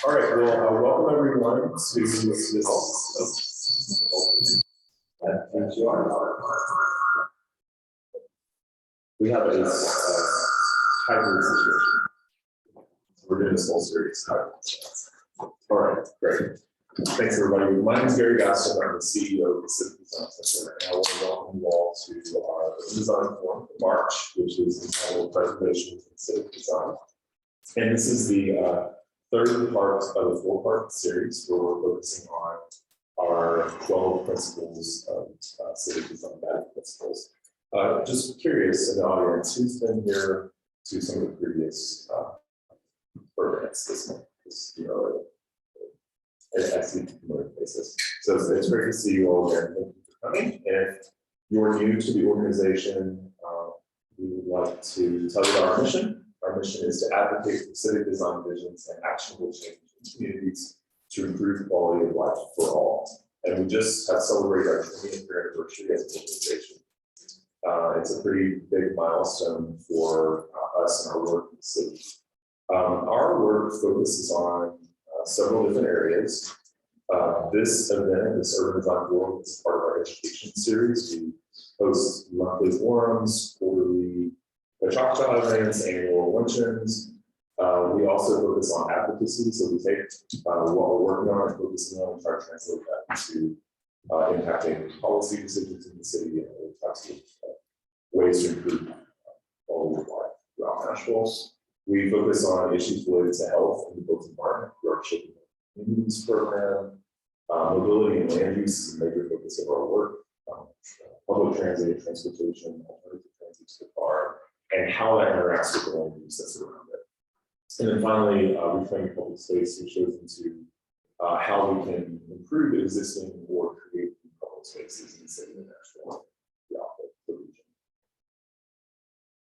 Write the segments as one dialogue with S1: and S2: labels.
S1: All right, well, welcome everyone to this. We have a hybrid situation. We're doing this whole series. All right, great. Thanks, everybody. My name is Gary Gaston. I'm the CEO of the Civic Design Center, and I want to welcome you all to our design forum for March, which is entitled Preservation and Civic Design. And this is the third part of a four-part series where we're focusing on our 12 principles of civic design guiding principles. Just curious in the audience, who's been here to some of the previous programs this month? I see familiar faces. So it's great to see you all here. Thank you for coming. And if you're new to the organization, we would like to tell you our mission. Our mission is to advocate for civic design visions and actionable change in communities to improve quality of life for all. And we just have celebrated our 20th year anniversary as an organization. It's a pretty big milestone for us and our work in the city. Our work focuses on several different areas. This event, this Urban Design Forum, is part of our education series. We host monthly forums, quarterly Cha-cha events, annual luncheons. We also focus on advocacy, so we take what we're working on and focusing on and try to translate that into impacting policy decisions in the city and other types of ways to improve quality of life throughout Nashville. We focus on issues related to health and the built environment through our Shaping Communities program. Mobility and land use is a major focus of our work. Public transit, transportation, alternative transit to the car, and how that interacts with the land use that's around it. And then finally, reclaiming public space, which goes into how we can improve existing or create public spaces in the city of Nashville throughout the region.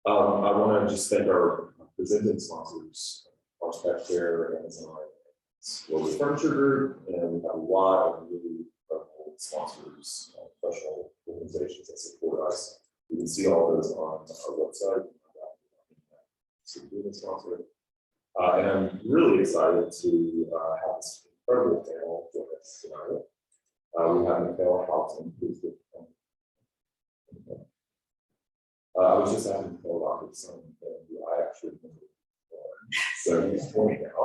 S1: I want to just thank our presenting sponsors, Pet Care, Amazon, Global Furniture Group, and we have a lot of really incredible sponsors, professional organizations that support us. You can see all those on our website. Sponsor. And I'm really excited to have this incredible panel for us tonight. We have Mekayle Houghton, who's the I was just having Mekayle about his son, and I actually remember so he's 20 now.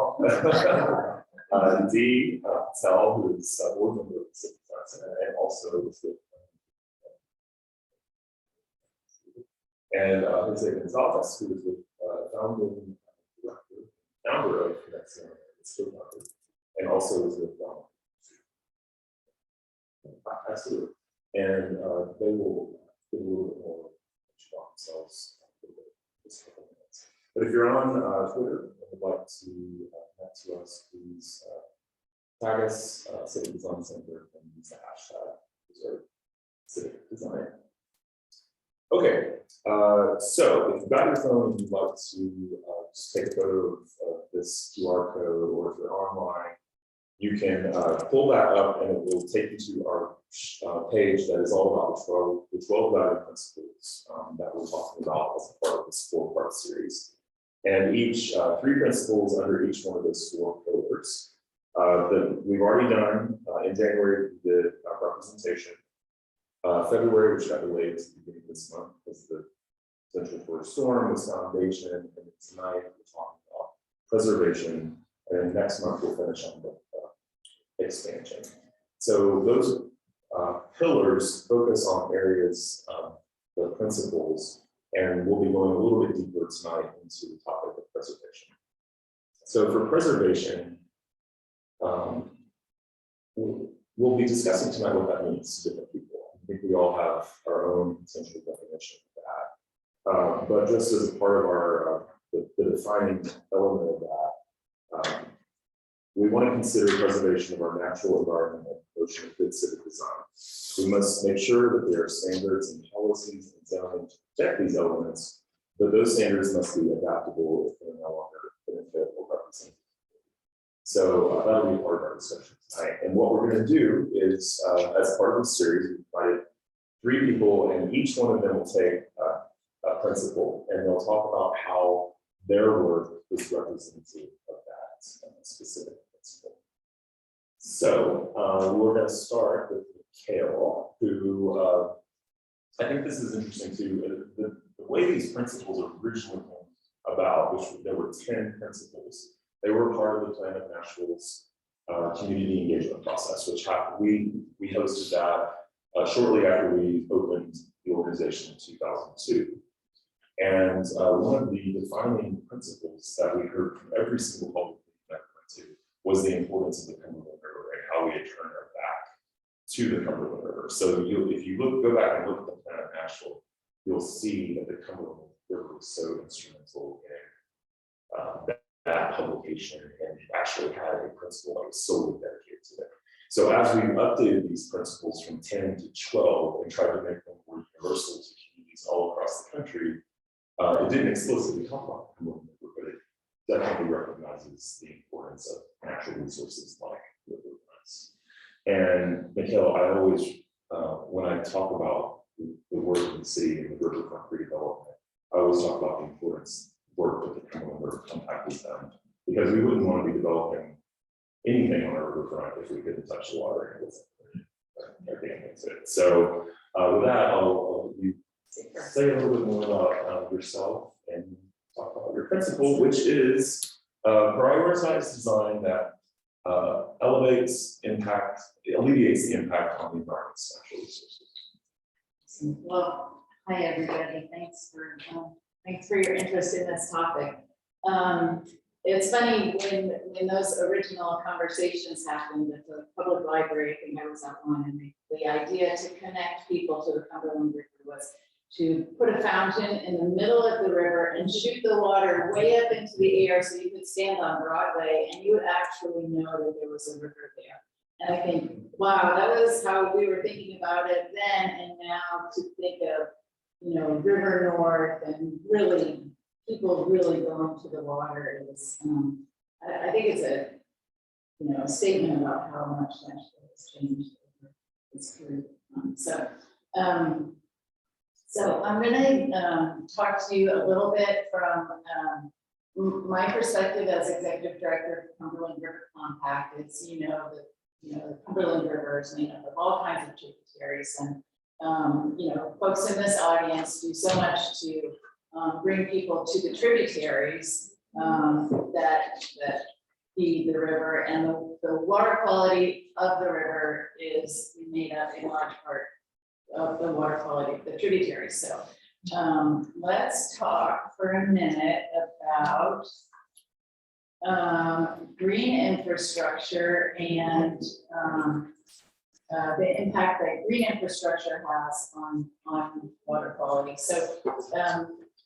S1: Patel, who is a board member of the Civic Center, and also was with and José González, who is with founder of Conexion, and also was with absolutely. And they will give a little bit more about themselves. But if you're on Twitter and would like to connect to us, please tag us, Civic Design Center, and use the hashtag Civic Design. Okay, so if you've got your phone and you'd like to just take a photo of this QR code, or if you're online, you can pull that up and it will take you to our page that is all about the 12 guiding principles that we're talking about as a part of this four-part series. And each 3 principles under each one of those 4 pillars that we've already done. In January, we did representation. February, which got delayed to the beginning of this month, was the potential for a storm, was foundation, and tonight we're talking about preservation, and next month we'll finish on the expansion. So those pillars focus on areas of the principles, and we'll be going a little bit deeper tonight into the topic of preservation. So for preservation, we'll be discussing tonight what that means to different people. I think we all have our own potential definition of that. But just as a part of our the defining element of that, we want to consider preservation of our natural environment and notion of good civic design. We must make sure that there are standards and policies and zoning to protect these elements, but those standards must be adaptable if they're no longer benefit or represent. So that'll be part of our discussion tonight. And what we're going to do is, as part of the series, we invited 3 people, and each one of them will take a principle, and they'll talk about how their work is representative of that specific principle. We're going to start with Mekayle, who I think this is interesting too. The way these principles originally came about, which there were 10 principles, they were part of the Plan of Nashville's community engagement process, which we hosted that shortly after we opened the organization in 2002. And one of the defining principles that we heard from every single public meeting that we went to was the importance of the Cumberland River and how we had turned our back to the Cumberland River. So if you go back and look at the Plan of Nashville, you'll see that the Cumberland River was so instrumental in that publication, and actually had a principle that was solely dedicated to it. So as we updated these principles from 10 to 12 and tried to make them more universal to communities all across the country, it didn't explicitly talk about the Cumberland River, but it definitely recognizes the importance of natural resources like riverfronts. And Mekayle, I always, when I talk about the work of the city and the riverfront redevelopment, I always talk about the importance work with the Cumberland River Compact was done, because we wouldn't want to be developing anything on a riverfront if we couldn't touch the water and everything into it. So with that, I'll you say a little bit more about yourself and talk about your principle, which is prioritize design that alleviates the impact on the environment's natural resources.
S2: Well, hi everybody. Thanks for your interest in this topic. It's funny when those original conversations happened at the public library. I think I was at one, and the idea to connect people to the Cumberland River was to put a fountain in the middle of the river and shoot the water way up into the air so you could stand on Broadway and you would actually know that there was a river there. And I think, wow, that was how we were thinking about it then, and now to think of, you know, River North and really people really going to the water is, I think it's a, you know, a statement about how much Nashville has changed over its period. So I'm going to talk to you a little bit from my perspective as executive director of the Cumberland River Compact. It's, you know, the Cumberland River is made up of all kinds of tributaries, and you know, folks in this audience do so much to bring people to the tributaries that feed the river, and the water quality of the river is made up in large part of the water quality of the tributaries. So let's talk for a minute about green infrastructure and the impact that green infrastructure has on water quality. So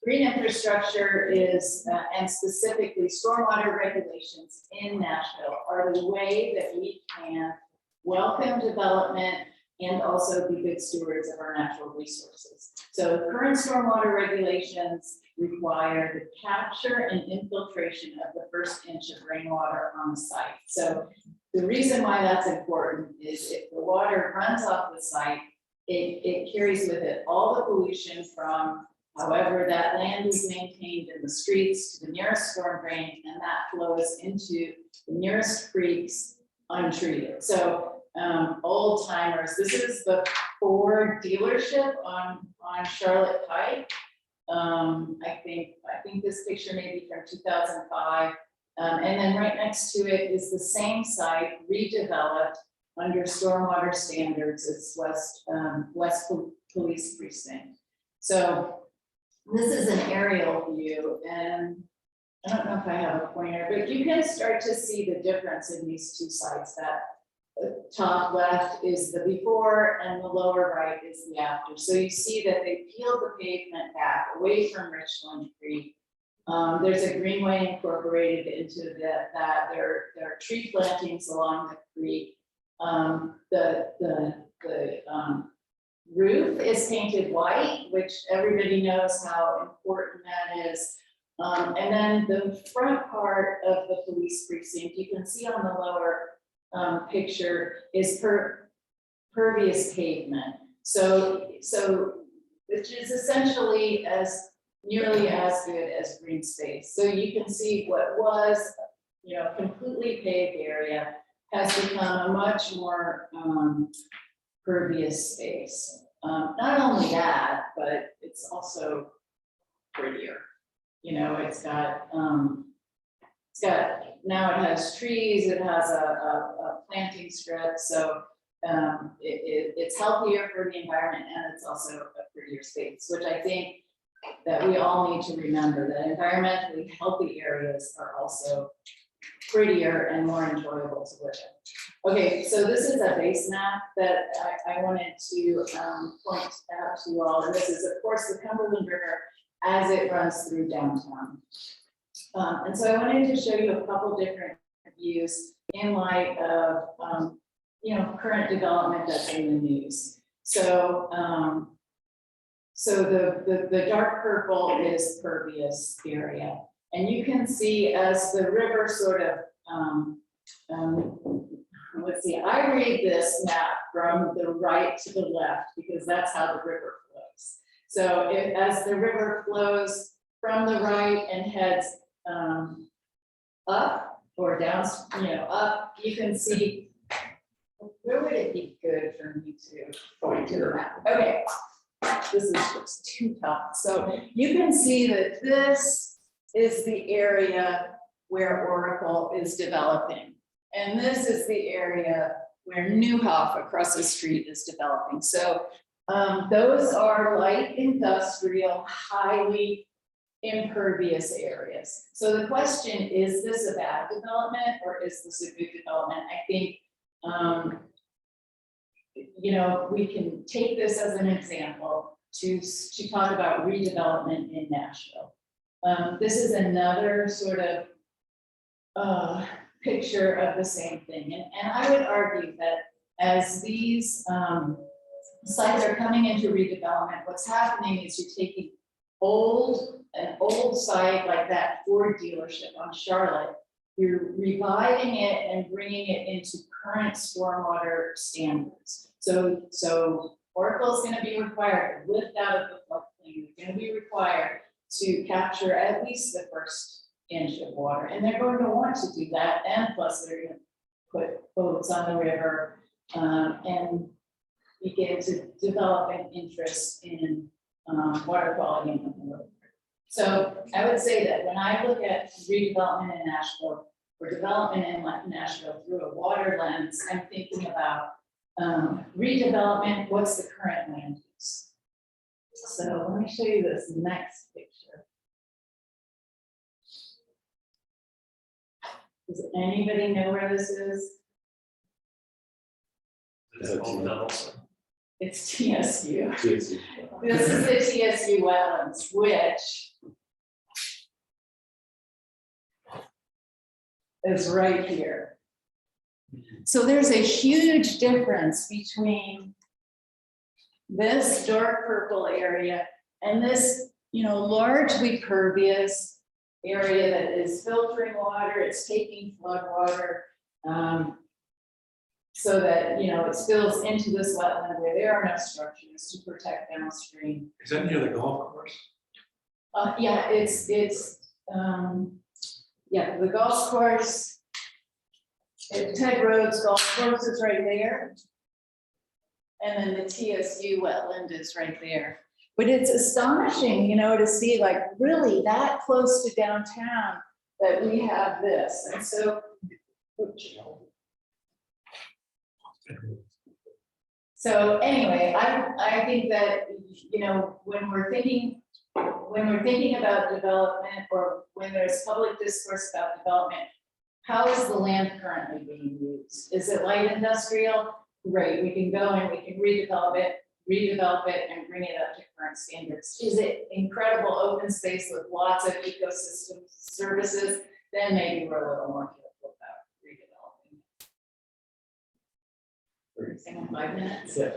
S2: green infrastructure is, and specifically stormwater regulations in Nashville, are the way that we can welcome development and also be good stewards of our natural resources. So current stormwater regulations require the capture and infiltration of the first inch of rainwater on the site. So the reason why that's important is if the water runs off the site, it carries with it all the pollution from however that land is maintained in the streets to the nearest storm drain, and that flows into the nearest creeks untreated. So old timers, this is the Ford dealership on Charlotte Pike. I think this picture may be from 2005. And then right next to it is the same site redeveloped under stormwater standards. It's West Police Precinct. So this is an aerial view, and I don't know if I have a pointer, but you can start to see the difference in these two sites. That the top left is the before and the lower right is the after. So you see that they peeled the pavement back away from Richland Creek. There's a greenway incorporated into that. There are tree plantings along the creek. The roof is painted white, which everybody knows how important that is. And then the front part of the police precinct, you can see on the lower picture, is pervious pavement. So which is essentially nearly as good as green space. So you can see what was, you know, completely paved area has become a much more pervious space. Not only that, but it's also prettier. You know, it's got now it has trees, it has a planting strip, so it's healthier for the environment, and it's also a prettier space, which I think that we all need to remember, that environmentally healthy areas are also prettier and more enjoyable to live in. Okay, so this is a base map that I wanted to point out to you all, and this is of course the Cumberland River as it runs through downtown. And so I wanted to show you a couple different views in light of you know, current development that's in the news. So so the dark purple is pervious area, and you can see as the river sort of let's see, I read this map from the right to the left because that's how the river flows. So as the river flows from the right and heads up or down, you know, up, you can see, where would it be good for me to point to the map? Okay, this is just too tough. So you can see that this is the area where Oracle is developing. And this is the area where Newhoff across the street is developing. So those are light industrial, highly impervious areas. So the question, is this a bad development or is this a good development? I think, you know, we can take this as an example to talk about redevelopment in Nashville. This is another sort of picture of the same thing. And I would argue that as these sites are coming into redevelopment, what's happening is you're taking an old site like that Ford dealership on Charlotte, you're reviving it and bringing it into current stormwater standards. So Oracle is going to be required to lift out of the floodplain. They're going to be required to capture at least the first inch of water, and they're going to want to do that. And plus, they're going to put boats on the river and begin to develop an interest in water quality in the river. So I would say that when I look at redevelopment in Nashville, or development in Nashville through a water lens, I'm thinking about redevelopment, what's the current land use? So let me show you this next picture. Does anybody know where this is? It's TSU. This is the TSU wetlands, which is right here. So there's a huge difference between this dark purple area and this, you know, largely pervious area that is filtering water, it's taking flood water, so that, you know, it spills into this wetland where there are no structures to protect downstream.
S3: Is that near the golf course?
S2: Yeah, it's yeah, the golf course, Ted Rhodes Golf Course is right there. And then the TSU wetland is right there. But it's astonishing, you know, to see like really that close to downtown that we have this. And so anyway, I think that, you know, when we're thinking about development, or when there's public discourse about development, how is the land currently being used? Is it light industrial? Great, we can go and we can redevelop it and bring it up to current standards. Is it incredible open space with lots of ecosystem services? Then maybe we're a little more careful about redeveloping. 5 minutes?
S1: Yeah.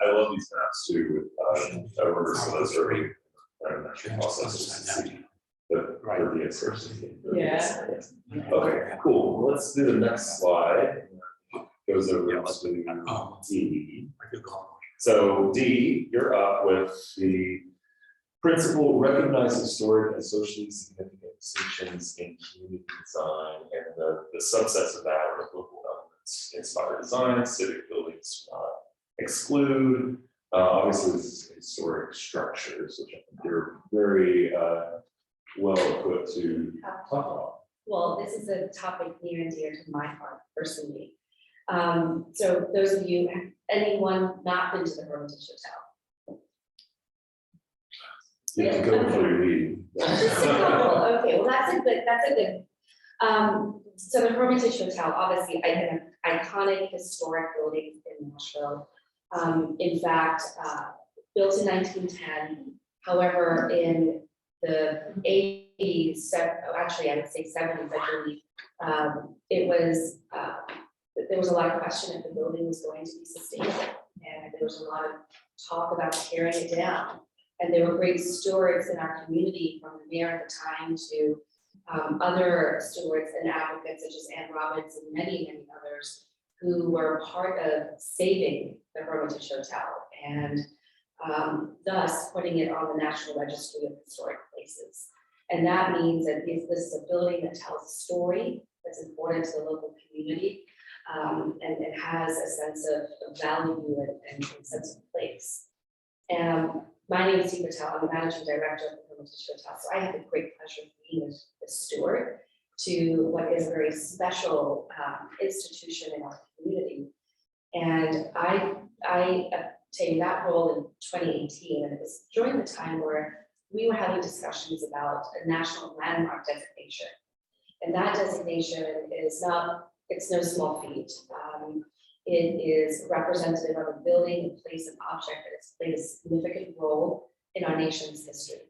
S1: I love these maps too, with river flow survey process just to see the pervious versus the impervious.
S2: Yeah.
S1: Okay, cool. Let's do the next slide. Goes over to D. So D, you're up with the Principal, recognize historic and socially significant distinctions in community design, and the subsets of that are local elements, inspired design, civic buildings, exclude, obviously this is historic structures, which I think you're very well equipped to talk about.
S3: Well, this is a topic near and dear to my heart personally. So those of you, anyone not been to the Hermitage Hotel?
S1: You can go before you leave.
S3: Just a couple. Okay, well, that's a good. So the Hermitage Hotel, obviously, an iconic historic building in Nashville. In fact, built in 1910. However, in the 80s, actually, I would say 70s, I believe, there was a lot of question if the building was going to be sustainable, and there was a lot of talk about tearing it down. And there were great stewards in our community, from the mayor at the time to other stewards and advocates such as Ann Robbins and many, many others who were part of saving the Hermitage Hotel and thus putting it on the National Registry of Historic Places. And that means that this is a building that tells a story that's important to the local community, and it has a sense of value and a sense of place. And my name is Patel. I'm the managing director of the Hermitage Hotel. So I have the great pleasure of being a steward to what is a very special institution in our community. And I obtained that role in 2018, and it was during the time where we were having discussions about a national landmark designation. And that designation is it's no small feat. It is representative of a building, a place, an object that has played a significant role in our nation's history.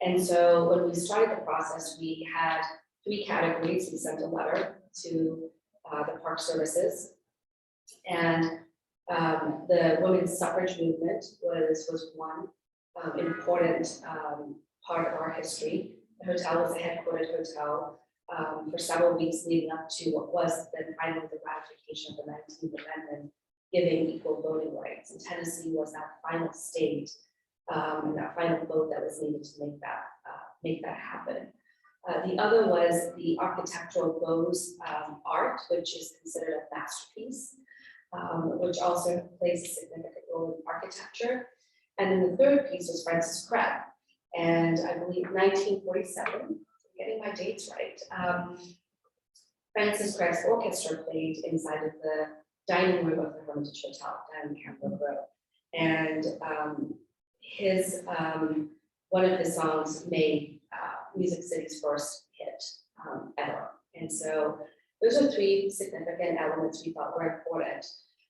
S3: And so when we started the process, we had 3 categories. We sent a letter to the Park Services, and the women's suffrage movement was one important part of our history. The hotel was a headquartered hotel for several weeks leading up to what was then finally the ratification of the 19th Amendment, giving equal voting rights. And Tennessee was that final state, that final vote that was needed to make that happen. The other was the architectural Bose art, which is considered a masterpiece, which also plays a significant role in architecture. And then the third piece was Francis Crabb. And I believe 1947, getting my dates right, Francis Crabb's orchestra played inside of the dining room of the Hermitage Hotel down in Cumberland Road. And his one of his songs made Music City's first hit ever. And so those are 3 significant elements we thought were important.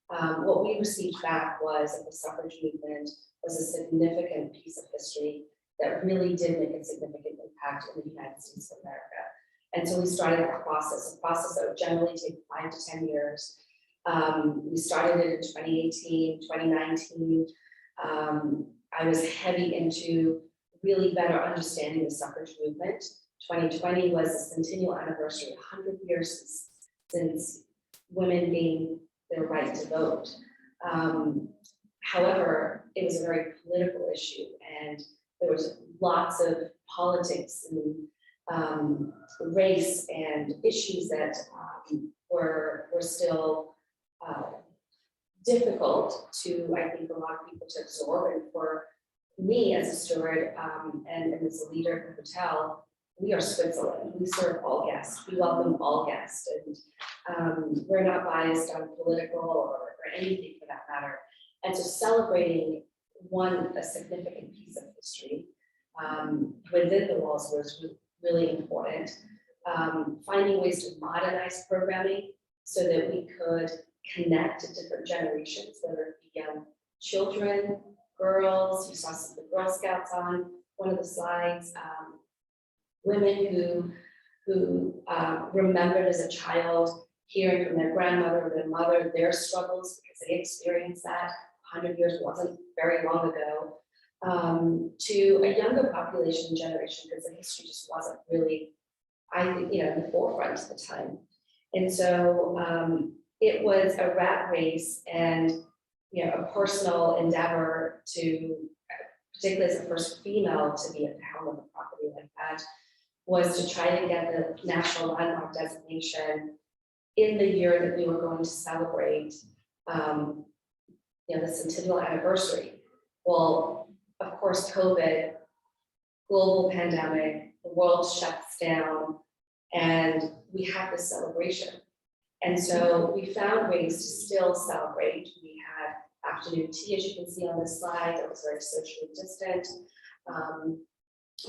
S3: What we received back was that the suffrage movement was a significant piece of history that really did make a significant impact in the United States of America. And so we started a process that would generally take 5 to 10 years. We started it in 2018, 2019. I was heavy into really better understanding the suffrage movement. 2020 was the centennial anniversary, 100 years since women gained their right to vote. However, it was a very political issue, and there was lots of politics and race and issues that were still difficult to, I think, a lot of people to absorb. And for me as a steward and as a leader of the hotel, we are Switzerland. We serve all guests. We welcome all guests, and we're not biased on political or anything for that matter. And so celebrating a significant piece of history within the walls was really important. Finding ways to modernize programming so that we could connect to different generations, whether it be young children, girls. You saw some of the Girl Scouts on one of the slides. Women who remembered as a child hearing from their grandmother or their mother their struggles because they experienced that 100 years wasn't very long ago, to a younger population generation, because the history just wasn't really, I think, in the forefront at the time. And so it was a rat race and a personal endeavor to particularly as the first female to be at the helm of a property like that, was to try to get the National Landmark designation in the year that we were going to celebrate, the centennial anniversary. Well, of course, COVID, global pandemic, the world shuts down, and we had this celebration. And so we found ways to still celebrate. We had afternoon tea, as you can see on this slide, that was very socially distant.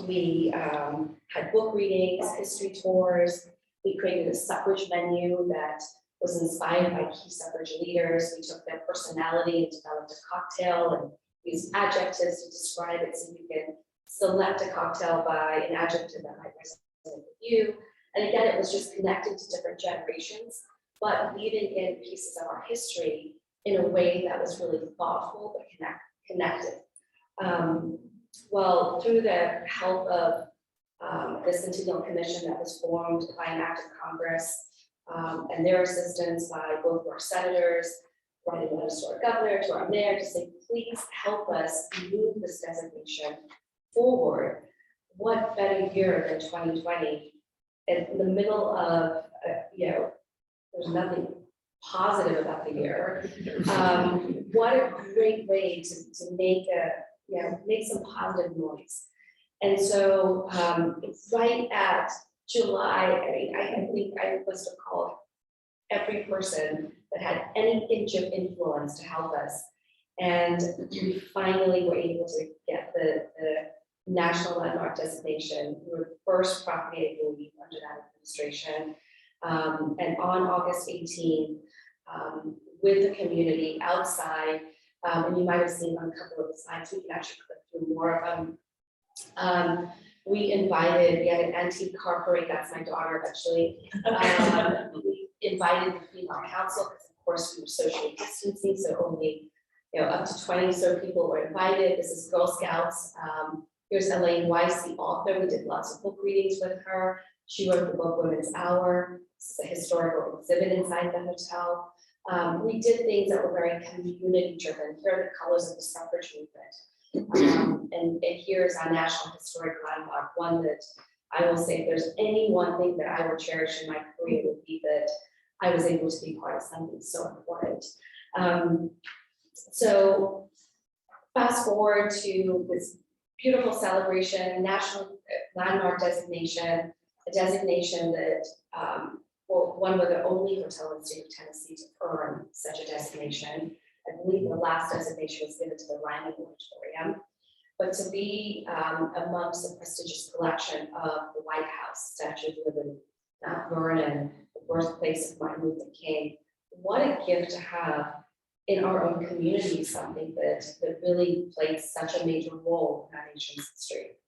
S3: We had book readings, history tours. We created a suffrage menu that was inspired by key suffrage leaders. We took their personality and developed a cocktail and used adjectives to describe it, so you can select a cocktail by an adjective that might resonate with you. And again, it was just connecting to different generations, but weaving in pieces of our history in a way that was really thoughtful but connected. Well, through the help of the Centennial Commission that was formed by an act of Congress, and their assistance by both our senators, writing letters to our governor, to our mayor, to say, please help us move this designation forward. What better year than 2020? In the middle of, there's nothing positive about the year. What a great way to make some positive noise. And so right at July, I think I must have called every person that had any inch of influence to help us. And we finally were able to get the National Landmark designation. We were the first property to leave under that administration. And on August 18th, with the community outside, and you might have seen on a couple of the slides, we can actually click through more of them. We had an antique car parade, that's my daughter actually. We invited the female council, because of course we were socially distancing, so only up to 20 so people were invited. This is Girl Scouts. Here's Elaine Weiss, the author. We did lots of book readings with her. She wrote the book Women's Hour. It's a historical exhibit inside the hotel. We did things that were very community driven. Here are the colors of the suffrage movement. And here's our National Historic Landmark, one that I will say, if there's any one thing that I will cherish in my career, would be that I was able to be part of something so important. So fast forward to this beautiful celebration, National Landmark designation, a designation that one of the only hotel in the state of Tennessee to earn such a designation. I believe the last designation was given to the Ryman Auditorium, but to be amongst the prestigious collection of the White House, Statue of Liberty, Mount Vernon, the birthplace of Martin Luther King. What a gift to have in our own community, something that really played such a major role in our nation's history.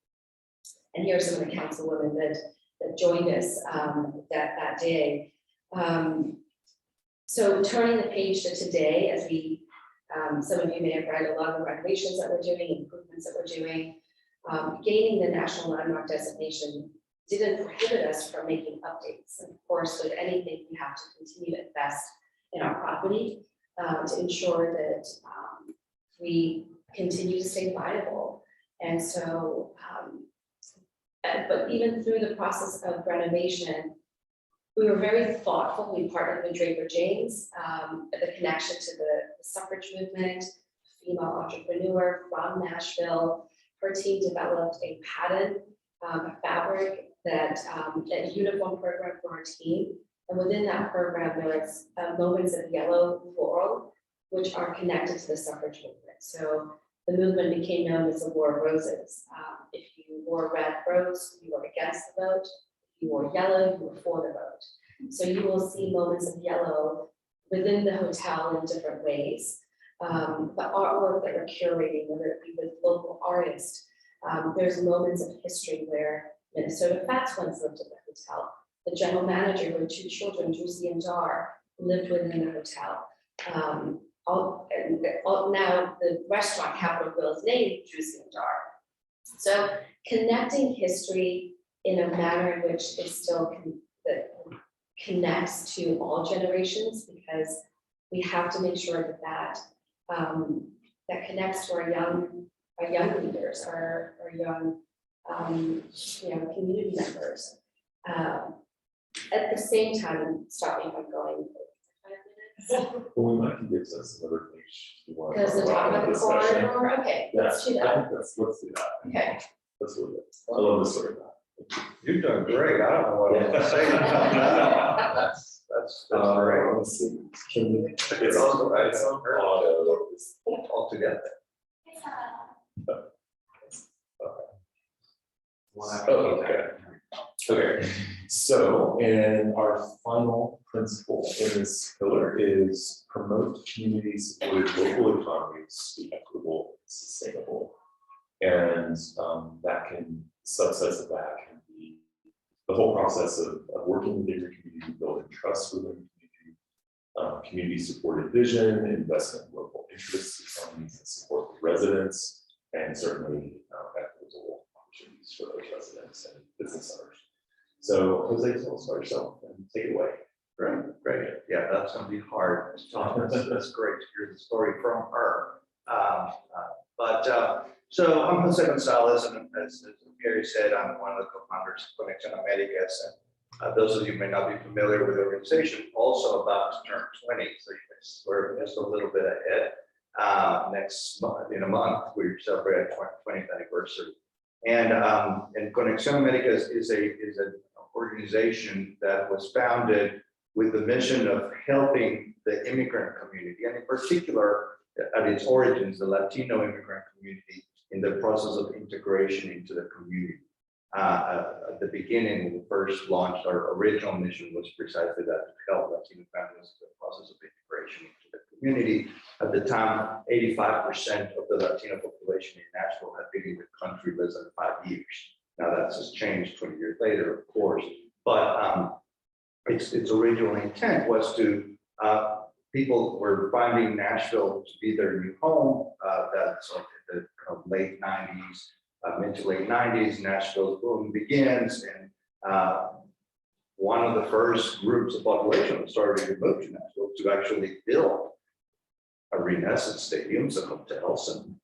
S3: And here are some of the councilwomen that joined us that day. So turning the page to today, as we, some of you may have read a lot of the renovations that we're doing, improvements that we're doing. Gaining the National Landmark designation didn't prohibit us from making updates. And of course, with anything, we have to continue to invest in our property to ensure that we continue to stay viable. And so, but even through the process of renovation, we were very thoughtful. We partnered with Draper James, the connection to the suffrage movement, female entrepreneur from Nashville. Her team developed a pattern, a fabric that a uniform program for our team. And within that program, there is moments of yellow floral, which are connected to the suffrage movement. So the movement became known as the War of Roses. If you wore a red rose, you were against the vote. If you wore yellow, you were for the vote. So you will see moments of yellow within the hotel in different ways. The artwork that we're curating, whether it be with local artists, there's moments of history where Minnesota Fats once lived at the hotel. The general manager with 2 children, José and Dar, lived within the hotel. Now the restaurant Capitol Grill is named José and Dar. So connecting history in a manner in which it still connects to all generations, because we have to make sure that that connects to our young young leaders, our young, community members. At the same time, stop me if I'm going. 5 minutes.
S1: Well, we might give us another page.
S3: Because the talk about the corridor, okay, let's do
S1: I
S3: that.
S1: think let's do that.
S3: Okay.
S1: Let's do it. I love the story of that.
S4: You've done great. I don't know what else to say. That's great.
S1: Let's see. Can we?
S4: It's also,
S1: It's on auto.
S4: all together.
S1: Oh, okay. Okay, so, and our final principle in this pillar is promote communities with local economies to be equitable and sustainable. And that can, subsets of that can be the whole process of working within your community, building trust within the community, community supported vision, investment in local interests, economies that support the residents, and certainly equitable opportunities for those residents and business owners. So Jose, tell us about yourself and take it away.
S4: Great. Yeah, that's gonna be hard. That's great to hear the story from her. So I'm José González, and as Gary said, I'm one of the co-founders of Conexion Americas. And those of you who may not be familiar with the organization, also about to turn 20, so we're just a little bit ahead. Next month, in a month, we celebrate our 20th anniversary. And Conexion Americas is an organization that was founded with the mission of helping the immigrant community, and in particular, at its origins, the Latino immigrant community, in the process of integration into the community. At the beginning, when we first launched, our original mission was precisely that, to help Latino families in the process of integration into the community. At the time, 85% of the Latino population in Nashville had been in the country less than 5 years. Now that's just changed 20 years later, of course, but its original intent was to, people were finding Nashville to be their new home. That's like the kind of late 90s, mid to late 90s, Nashville's boom begins, and one of the first groups of population that started to move to Nashville to actually build arenas and stadiums and hotels and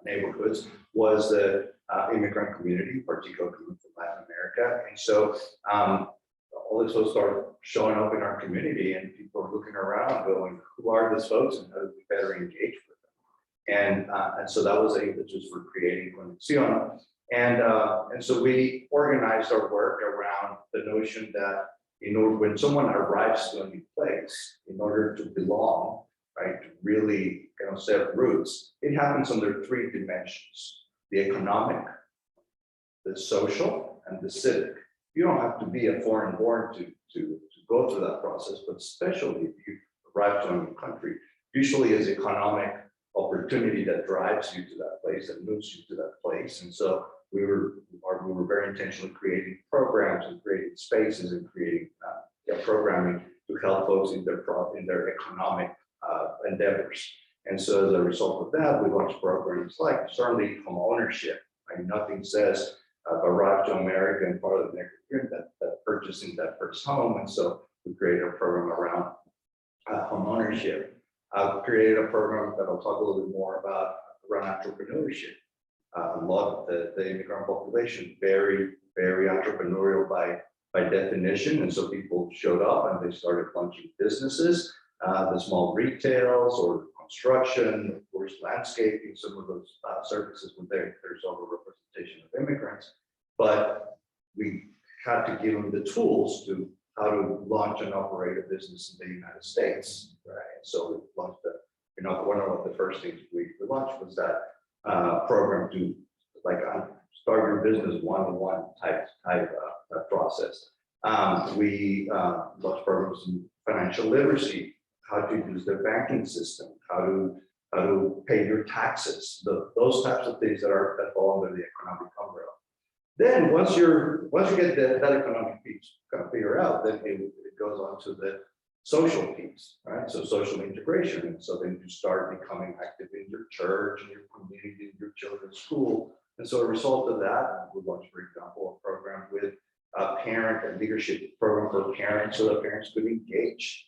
S4: neighborhoods was the immigrant community, particularly from Latin America. And so all this folks started showing up in our community, and people are looking around going, who are these folks and how do we better engage with them? And so that was the impetus for creating Conexion. And so we organized our work around the notion that when someone arrives to a new place, in order to belong, right, to really set roots, it happens under 3 dimensions: the economic, the social, and the civic. You don't have to be a foreign born to go through that process, but especially if you arrive to a new country, usually is economic opportunity that drives you to that place, that moves you to that place. And so we were very intentionally creating programs and creating spaces and creating programming to help folks in their economic endeavors. And so as a result of that, we launched programs like certainly home ownership. Right? Nothing says arrive to America and part of the that purchasing that first home. And so we created a program around home ownership. I've created a program that I'll talk a little bit more about around entrepreneurship. A lot of the immigrant population, very, very entrepreneurial by definition. And so people showed up and they started launching businesses, the small retails or construction, of course, landscaping, some of those services were there. There's overrepresentation of immigrants, but we had to give them the tools to how to launch and operate a business in the United States, right? So we launched one of the first things we launched was that program to start your business one-to-one type process. We launched programs in financial literacy, how to use the banking system, how to pay your taxes, those types of things that fall under the economic umbrella. Then once you get that economic piece kind of figured out, then it goes on to the social piece, right? So social integration. And so then you start becoming active in your church, in your community, in your children's school. And so a result of that, we launched, for example, a program with a parent and leadership program for parents, so that parents could engage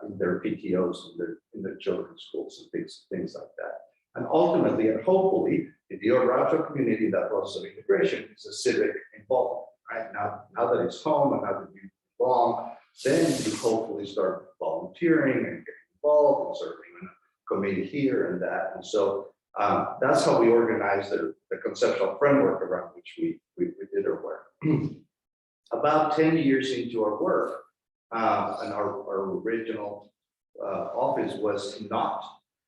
S4: in their PTOs in their children's schools and things like that. And ultimately, and hopefully, if you arrive to a community that process of integration is a civic involvement, right? Now that it's home and now that you belong, then you hopefully start volunteering and getting involved and serving in a committee here and that. And so that's how we organize the conceptual framework around which we did our work. About 10 years into our work, and our original office was not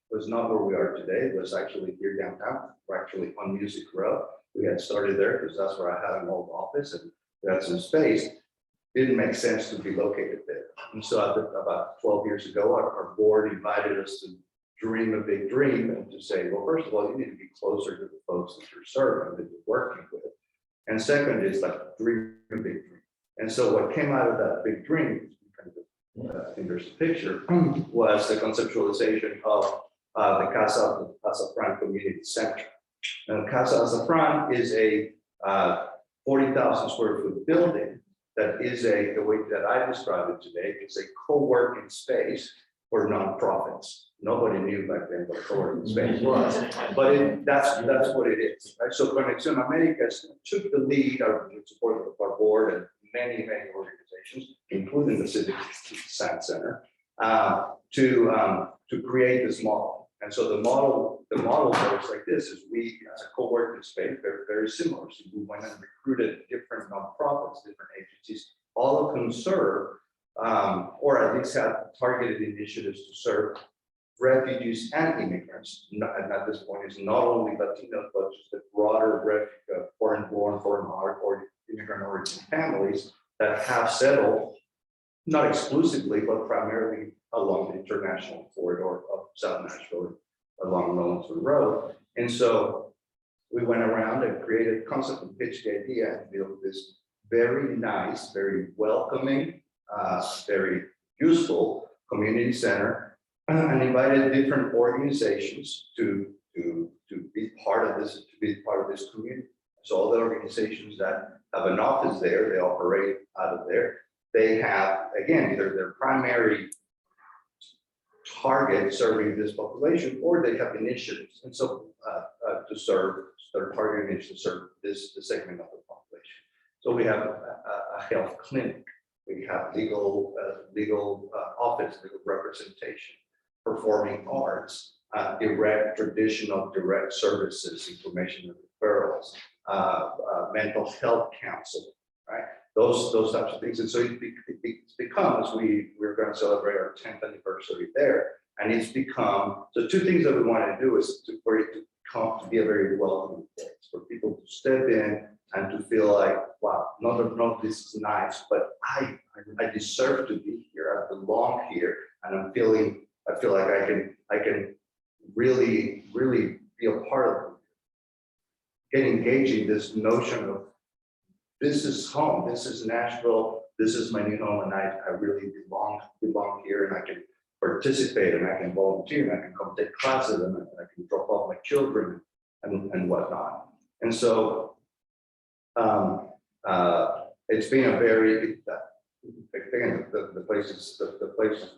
S4: where we are today. It was actually here downtown. We're actually on Music Row. We had started there because that's where I had an old office and we had some space. Didn't make sense to be located there. And so about 12 years ago, our board invited us to dream a big dream and to say, well, first of all, you need to be closer to the folks that you're serving, that you're working with. And second is like dream a big dream. And so what came out of that big dream, I think there's a picture, was the conceptualization of the Casa Azafrán Community Center. And Casa Azafrán is a 40,000 square foot building that is the way that I describe it today, it's a co-working space for nonprofits. Nobody knew back then what co-working space was, but that's what it is. Right? So Conexion Americas took the lead, with support of our board and many organizations, including the Civic Science Center, to create this model. And so the model goes like this: is we, as a co-working space, very similar. So we went and recruited different nonprofits, different agencies, all of whom serve, or at least have targeted initiatives to serve refugees and immigrants. And at this point, it's not only Latinos, but just the broader foreign-born, or immigrant origin families that have settled, not exclusively, but primarily along the international corridor of South Nashville, along Rollinsford Road. And so we went around and created a concept and pitched the idea and built this very nice, very welcoming, very useful community center, and invited different organizations to be part of this, community. So all the organizations that have an office there, they operate out of there. They have, again, either their primary target serving this population, or they have initiatives. And so to serve their target initiatives to serve this segment of the population. So we have a health clinic, we have legal office, legal representation, performing arts, traditional direct services, information and referrals, mental health counseling, right? Those types of things. And so it becomes, we're going to celebrate our 10th anniversary there. And it's become, so two things that we want to do is for it to come to be a very welcoming place, for people to step in and to feel like, wow, not this is nice, but I deserve to be here, I belong here, and I feel like I can really be a part of it. Get engaged in this notion of, this is home, this is Nashville, this is my new home, and I really belong here, and I can participate, and I can volunteer, and I can come take classes, and I can drop off my children and whatnot. And so it's been a very, again, the place is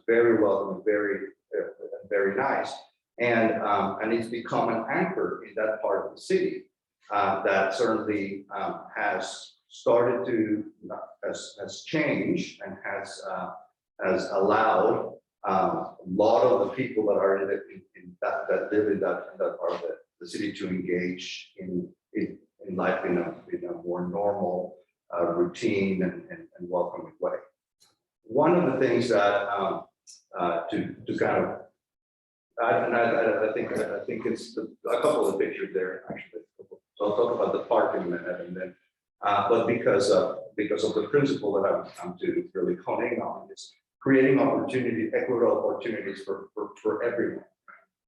S4: very welcome, very nice, and it's become an anchor in that part of the city that certainly has started to has changed and has allowed a lot of the people that are that live in that part of the city to engage in life in a more normal, routine and welcoming way. One of the things that to kind of, I think it's a couple of pictures there actually. So I'll talk about the park in a minute, and then, but because of the principle that I'm to really hone in on is creating equitable opportunities for everyone.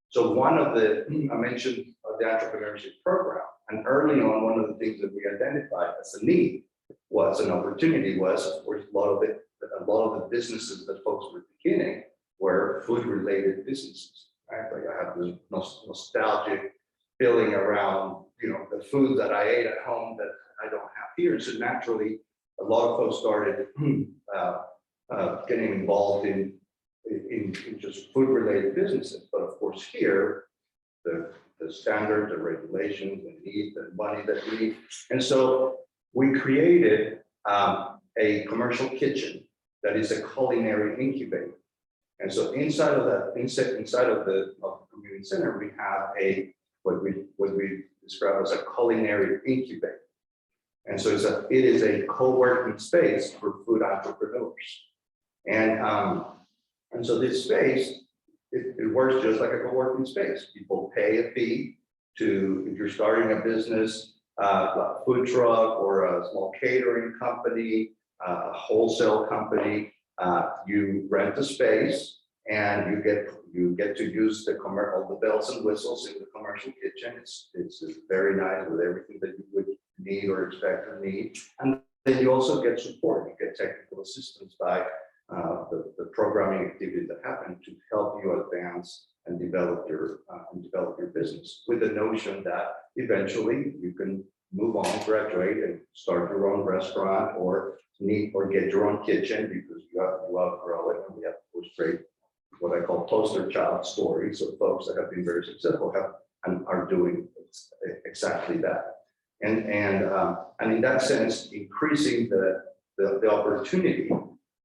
S4: So one of I mentioned the entrepreneurship program, and early on, one of the things that we identified as a need was an opportunity was, of course, a lot of the businesses that folks were beginning were food-related businesses, right? Like I have this nostalgic feeling around, the food that I ate at home that I don't have here. So naturally, a lot of folks started getting involved in just food-related businesses. But of course, here, the the standards, the regulations, the need, the money that we need. And so we created a commercial kitchen that is a culinary incubator. And so inside of that, inside of the community center, we have what we describe as a culinary incubator. And so it is a co-working space for food entrepreneurs. And so this space, it works just like a co-working space. People pay a fee if you're starting a business, a food truck or a small catering company, a wholesale company, you rent the space and you get to use all the bells and whistles in the commercial kitchen. It's very nice with everything that you would need or expect or need. And then you also get support. You get technical assistance by the programming activities that happen to help you advance and develop your business, with the notion that eventually you can move on, graduate, and start your own restaurant or get your own kitchen because you outgrow it. And we have great, what I call poster child stories of folks that have been very successful and are doing exactly that. And in that sense, increasing the opportunity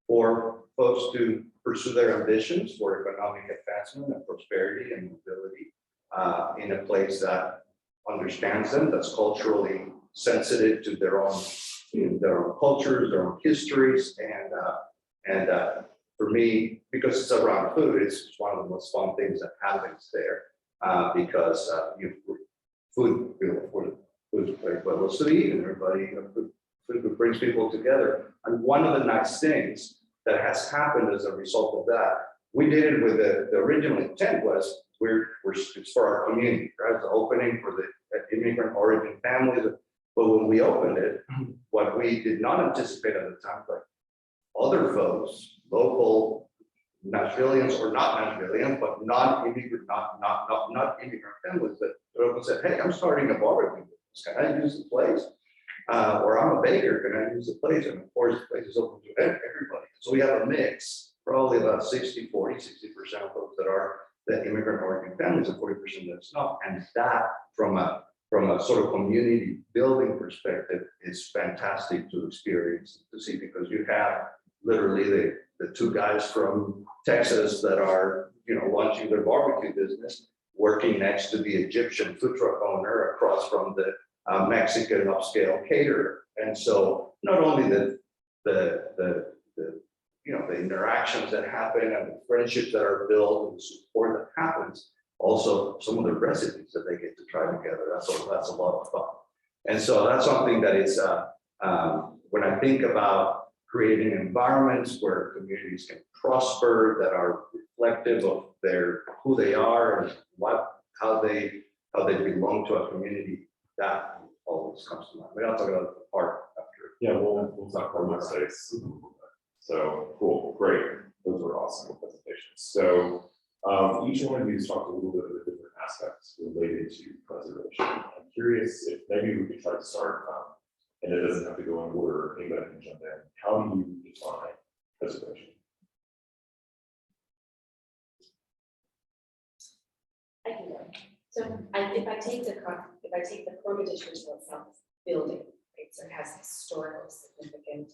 S4: for folks to pursue their ambitions for economic advancement and prosperity and mobility in a place that understands them, that's culturally sensitive to their own cultures, their own histories, and for me, because it's around food, it's one of the most fun things that happens there because food is very well to eat, and food brings people together. And one of the nice things that has happened as a result of that, we did it with the original intent was it's for our community, right? The opening for the immigrant origin families. But when we opened it, what we did not anticipate at the time, like other folks, local Nashvillians or not Nashvillians, but non-immigrant families that open said, hey, I'm starting a barbecue business. Can I use the place? Or I'm a baker, can I use the place? And of course, the place is open to everybody. So we have a mix, probably about 60% of folks that are the immigrant origin families and 40% that's not. And that from a sort of community building perspective is fantastic to experience, to see, because you have literally the two guys from Texas that are, launching their barbecue business, working next to the Egyptian food truck owner across from the Mexican upscale caterer. And so not only the interactions that happen and the friendships that are built and the support that happens, also some of the recipes that they get to try together. That's a lot of fun. And so that's something that is, when I think about creating environments where communities can prosper, that are reflective of who they are and how they belong to a community, that always comes to mind. Maybe I'll talk about the part after.
S1: Yeah, we'll talk about mistakes. So cool, great. Those were awesome presentations. So each one of you has talked a little bit of the different aspects related to preservation. I'm curious if maybe we could try to start, and it doesn't have to go in order, anybody can jump in. How do you define preservation?
S3: I can go. So if I take the Hermitage Resort itself building, right, so it has historical significant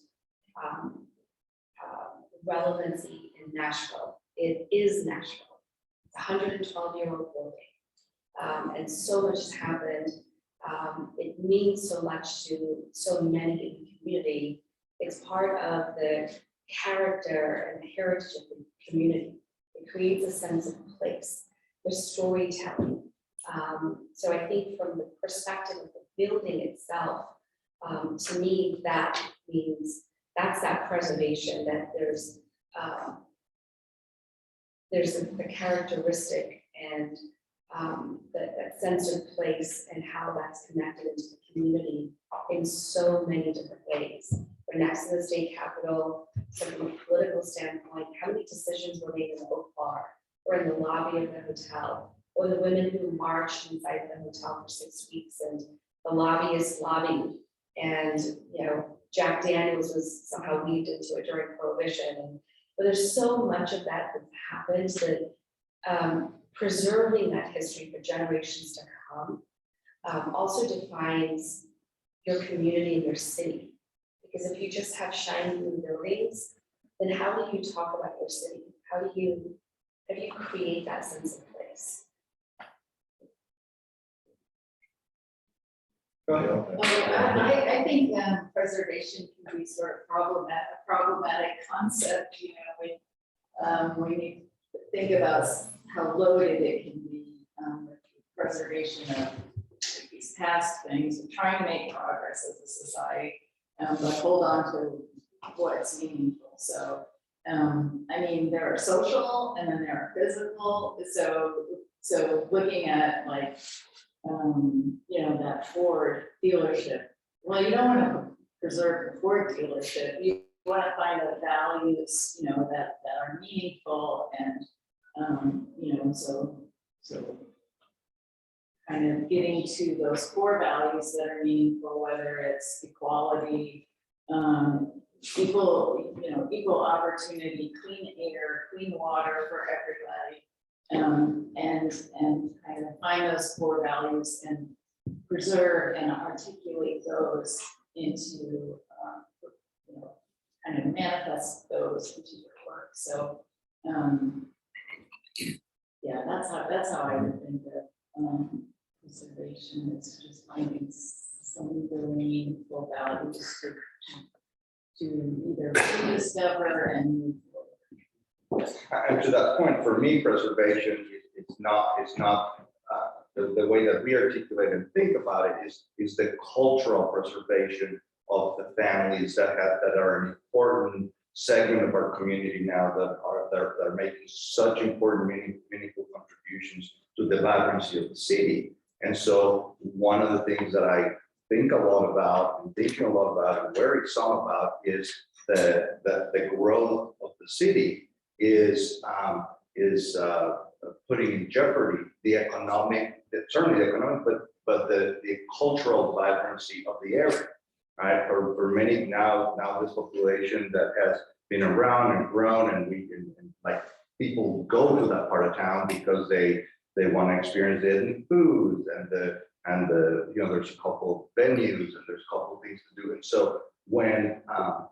S3: relevancy in Nashville. It is Nashville. It's a 112-year-old building, and so much has happened. It means so much to so many in the community. It's part of the character and the heritage of the community. It creates a sense of place. There's storytelling. So I think from the perspective of the building itself, to me, that means that's that preservation, that there's the characteristic and that sense of place and how that's connected into the community in so many different ways. We're next to the state capitol, so from a political standpoint, how many decisions were made in the Oak Bar or in the lobby of the hotel, or the women who marched inside the hotel for 6 weeks and the lobbyists lobbied, and Jack Daniels was somehow weaved into it during Prohibition. But there's so much of that that happens that preserving that history for generations to come also defines your community and your city. Because if you just have shiny new buildings, then how do you talk about your city? How do you create that sense of place?
S2: I think preservation can be sort of problematic concept, when you think about how loaded it can be, with preservation of these past things, and trying to make progress as a society, but hold on to what's meaningful. So, there are social and then there are physical. So looking at like, that Ford dealership. Well, you don't want to preserve the Ford dealership. You want to find the values, that are meaningful and, so kind of getting to those core values that are meaningful, whether it's equality, equal opportunity, clean air, clean water for everybody. And kind of find those core values and preserve and articulate those into, kind of manifest those into your work. So, yeah, that's how I would think of preservation. It's just finding some really meaningful values to either rediscover and move forward.
S4: And to that point, for me, preservation it's not the way that we articulate and think about it is the cultural preservation of the families that are an important segment of our community now that are making such important meaningful contributions to the vibrancy of the city. And so one of the things that I think a lot about and thinking a lot about and worry some about is the growth of the city is putting in jeopardy the economic, certainly the economic, but the cultural vibrancy of the area. Right, for many now this population that has been around and grown, and like people go to that part of town because they want to experience the ethnic foods and the there's a couple of venues and there's a couple of things to do. And so when I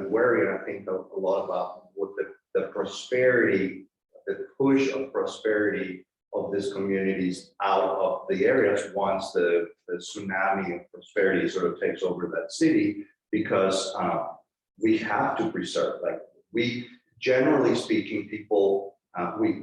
S4: worry and I think a lot about what the prosperity, the push of prosperity of these communities out of the areas once the tsunami of prosperity sort of takes over that city, because we have to preserve, like we, generally speaking, people,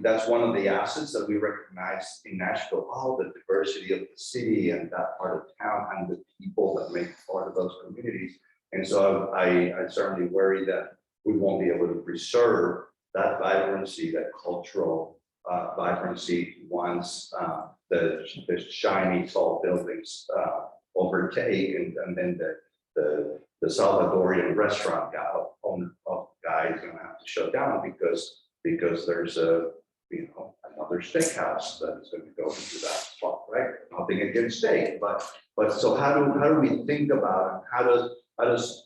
S4: that's one of the assets that we recognize in Nashville, the diversity of the city and that part of town and the people that make part of those communities. And so I certainly worry that we won't be able to preserve that vibrancy, that cultural vibrancy once the shiny tall buildings overtake, and then the Salvadorian restaurant guy is going to have to shut down because there's another steakhouse that is going to go into that spot, right? Nothing against steak, but so how do we think about it? How does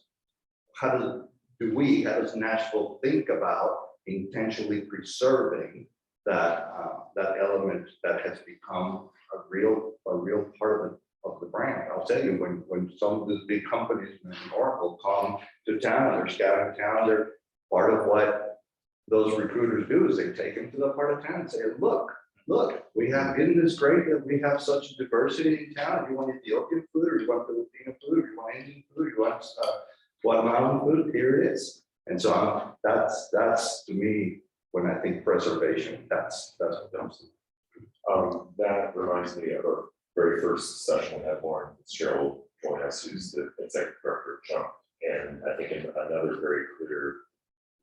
S4: Nashville think about intentionally preserving that element that has become a real part of the brand? I'll tell you, when some of the big companies in Oracle come to town, they're scouting town, they're part of what those recruiters do is they take them to the part of town and say, look, we have, isn't this great that we have such diversity in town? You want Ethiopian food, or you want Filipino food, or you want Indian food, or you want Guatemalan food? Here it is. And so that's to me, when I think preservation, that's what comes to.
S1: That reminds me of our very first session we had Lauren Fitzgerald join us, who's the executive director of Jump. And I think in another very clear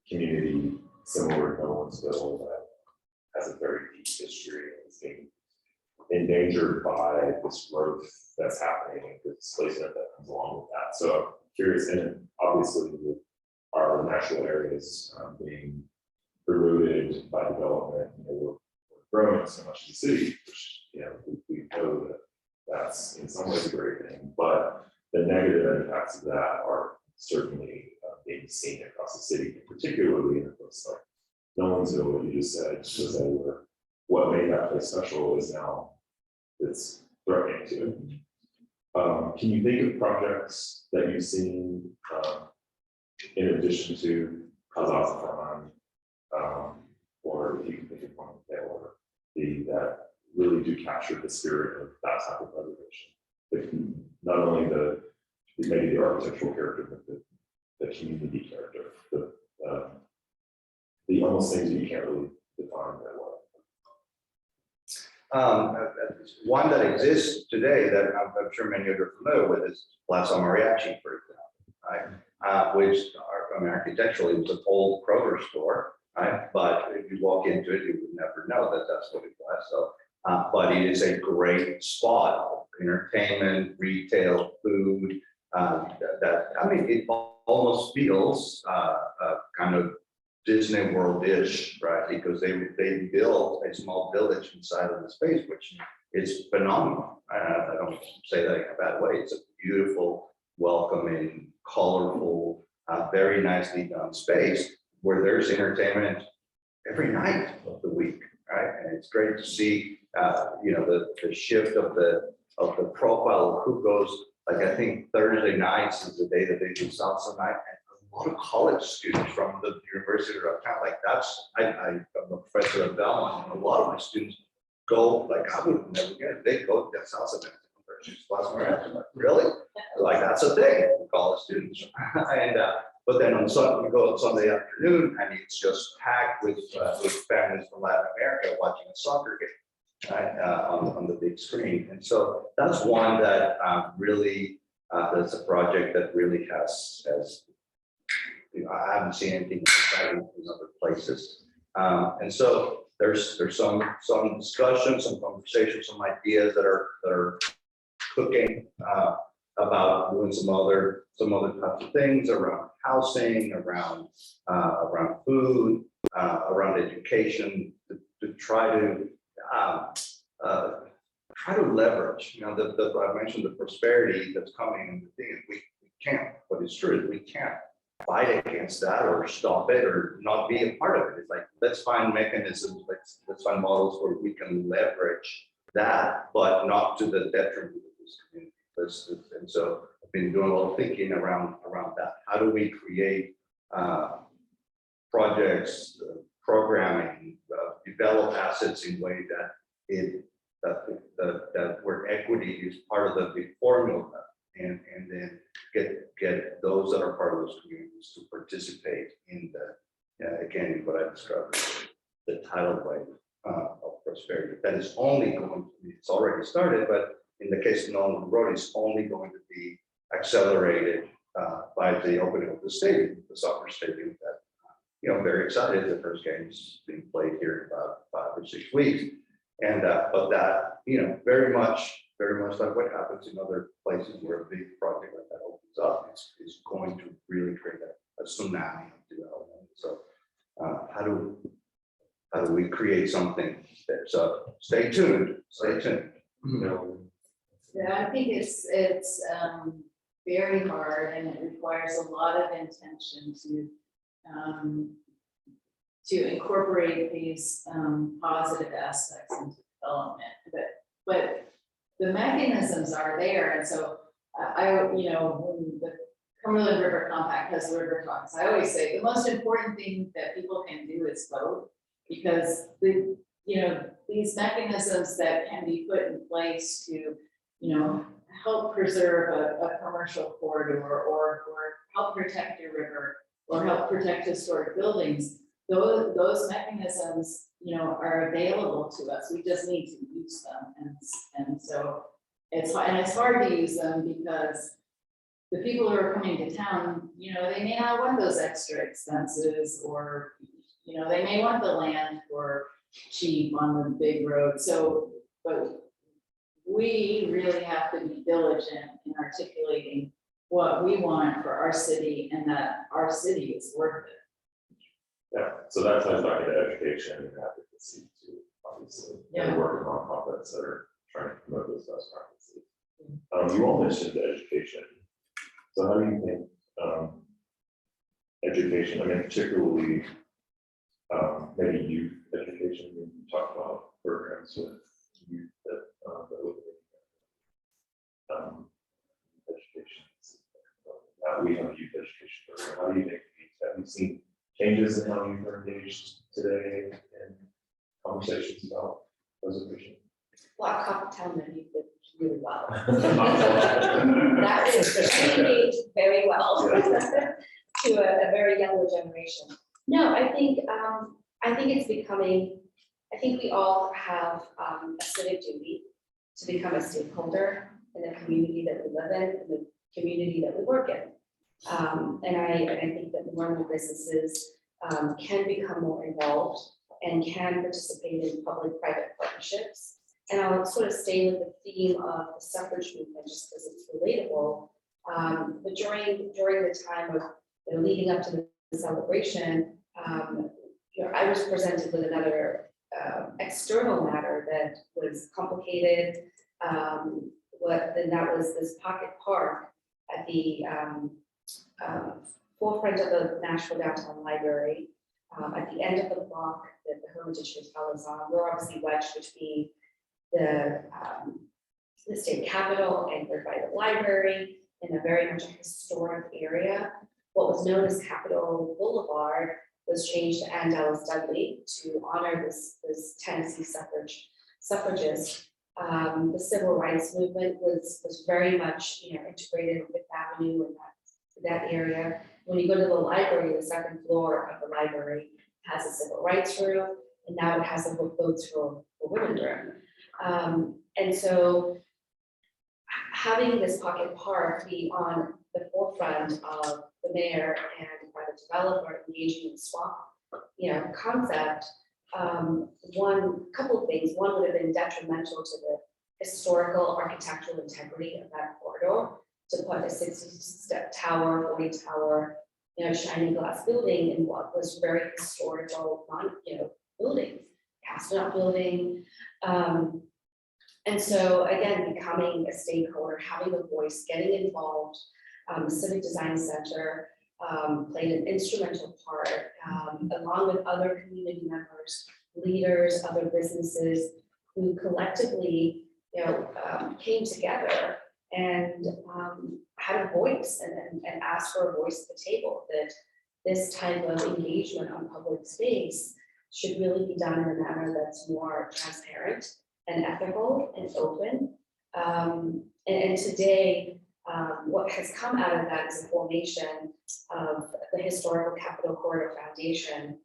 S1: community similar to Nolensville that has a very deep history and is being endangered by this growth that's happening and the displacement that comes along with that. So I'm curious, and obviously with our natural areas being eroded by development, we're growing so much in the city, which we know that that's in some ways a great thing, but the negative impacts of that are certainly being seen across the city, particularly in a place like Nolensville, what you just said, was that were, what made that place special is now, it's threatening to. Can you think of projects that you've seen, in addition to Kazakh, or if you can think of one or that really do capture the spirit of that type of preservation? Like, not only maybe the architectural character, but the community character, the almost things that you can't really define that well.
S4: One that exists today that I'm sure many of you are familiar with is Plaza Mariachi, for example, right? Which architecturally was an old Kroger store, right? But if you walk into it, you would never know that that's what it was. So, but it is a great spot, entertainment, retail, food. It almost feels kind of Disney World-ish, right? Because they built a small village inside of the space, which is phenomenal. I don't say that in a bad way. It's a beautiful, welcoming, colorful, very nicely done space where there's entertainment every night of the week, right? And it's great to see, the shift of the profile of who goes. Like, I think Thursday nights is the day that they do salsa night, and a lot of college students from the University of Downtown, like I'm a professor at Belmont, and a lot of my students go, like, I would never get it, they go to that salsa night. I'm like, really? Like, that's a thing for college students. And but then on Sunday, we go on Sunday afternoon, and it's just packed with families from Latin America watching a soccer game, right, on the big screen. And so that's one that really, that's a project that really has I haven't seen anything like that in other places. And so there's some discussion, some conversations, some ideas that are cooking about doing some other types of things around housing, around food, around education, to try to leverage. I mentioned the prosperity that's coming, and the thing is we can't. What is true is we can't fight against that or stop it or not be a part of it. It's like, let's find mechanisms, let's find models where we can leverage that, but not to the detriment of this community. And so I've been doing a lot of thinking around that. How do we create projects, programming, develop assets in a way that where equity is part of the big formula, and then get those that are part of those communities to participate in again, what I described as the tidal wave of prosperity. That is only going to be, it's already started, but in the case of Nolan Road, it's only going to be accelerated by the opening of the stadium, the soccer stadium. That I'm very excited. The first game is being played here in about 5 or 6 weeks, and but that very much like what happens in other places where a big project like that opens up, it's going to really create a tsunami of development. So how do we create something there? So stay tuned.
S2: Yeah, I think it's very hard, and it requires a lot of intention to incorporate these positive aspects into development. But the mechanisms are there, and so when the Cumberland River Compact has river talks, I always say the most important thing that people can do is vote, because these mechanisms that can be put in place to help preserve a commercial corridor, or help protect your river, or help protect historic buildings, those mechanisms are available to us. We just need to use them, and so it's hard to use them because the people who are coming to town, they may not want those extra expenses, or they may want the land for cheap on the big road. So, but we really have to be diligent in articulating what we want for our city, and that our city is worth it.
S1: Yeah, so that ties back into education and advocacy too, obviously.
S2: Yeah.
S1: And working on nonprofits that are trying to promote those best practices. You all mentioned education. So how do you think education, particularly maybe youth education, you talk about programs with youth that, education. We have a youth education program. How do you make these? Have you seen changes in how youth are engaged today in conversations about preservation?
S3: Well, I can't tell them you did really well. That is engaged very well to a very younger generation. No, I think it's becoming, I think we all have a civic duty to become a stakeholder in the community that we live in the community that we work in. And I think that more and more businesses can become more involved and can participate in public-private partnerships. And I'll sort of stay with the theme of the suffrage movement just because it's relatable. But during the time of leading up to the celebration, I was presented with another external matter that was complicated. That was this pocket park at the forefront of the Nashville Downtown Library, at the end of the block that the Hermitage Hotel is on. We're obviously wedged between the state capitol, anchored by the library, in a very much a historic area. What was known as Capitol Boulevard was changed to Ann Dallas Dudley to honor this Tennessee suffragist. The civil rights movement was very much integrated with Fifth Avenue and that area. When you go to the library, the second floor of the library has a civil rights room, and now it has a votes for women's room. And so having this pocket park be on the forefront of the mayor and by the developer engaging in swap, concept, couple of things. One would have been detrimental to the historical architectural integrity of that corridor to put a 60-step tower, 40 tower, shiny glass building in what was very historical, buildings, Castle building. And so again, becoming a stakeholder, having a voice, getting involved, the Civic Design Center played an instrumental part, along with other community members, leaders, other businesses who collectively, came together and had a voice and asked for a voice at the table, that this type of engagement on public space should really be done in a manner that's more transparent and ethical and open. And today, what has come out of that is a formation of the Historical Capital Corridor Foundation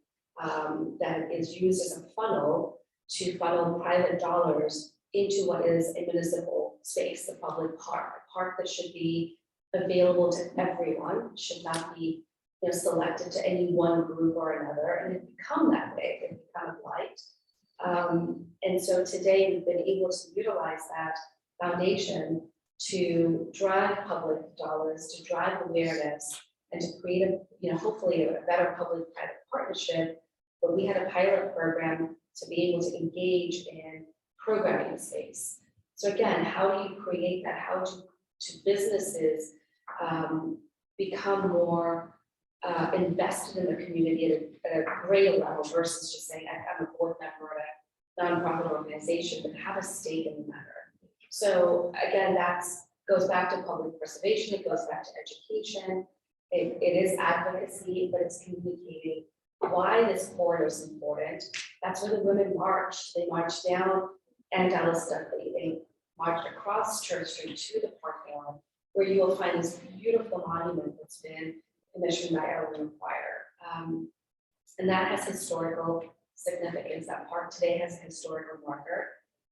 S3: that is used as a funnel to funnel private dollars into what is a municipal space, a public park, a park that should be available to everyone, should not be selected to any one group or another, and it become that way, it become light. And so today we've been able to utilize that foundation to drive public dollars, to drive awareness, and to create hopefully a better public-private partnership. But we had a pilot program to be able to engage in programming space. So again, how do you create that? How do businesses become more invested in the community at a greater level versus just saying, I'm a board member at a nonprofit organization, but have a stake in the matter. So again, that goes back to public preservation, it goes back to education, it is advocacy, but it's communicating why this corridor is important. That's where the women marched. They marched down and Dallas Dudley. They marched across Church Street to the parking lot, where you will find this beautiful monument that's been commissioned by our choir. And that has historical significance. That park today has a historical marker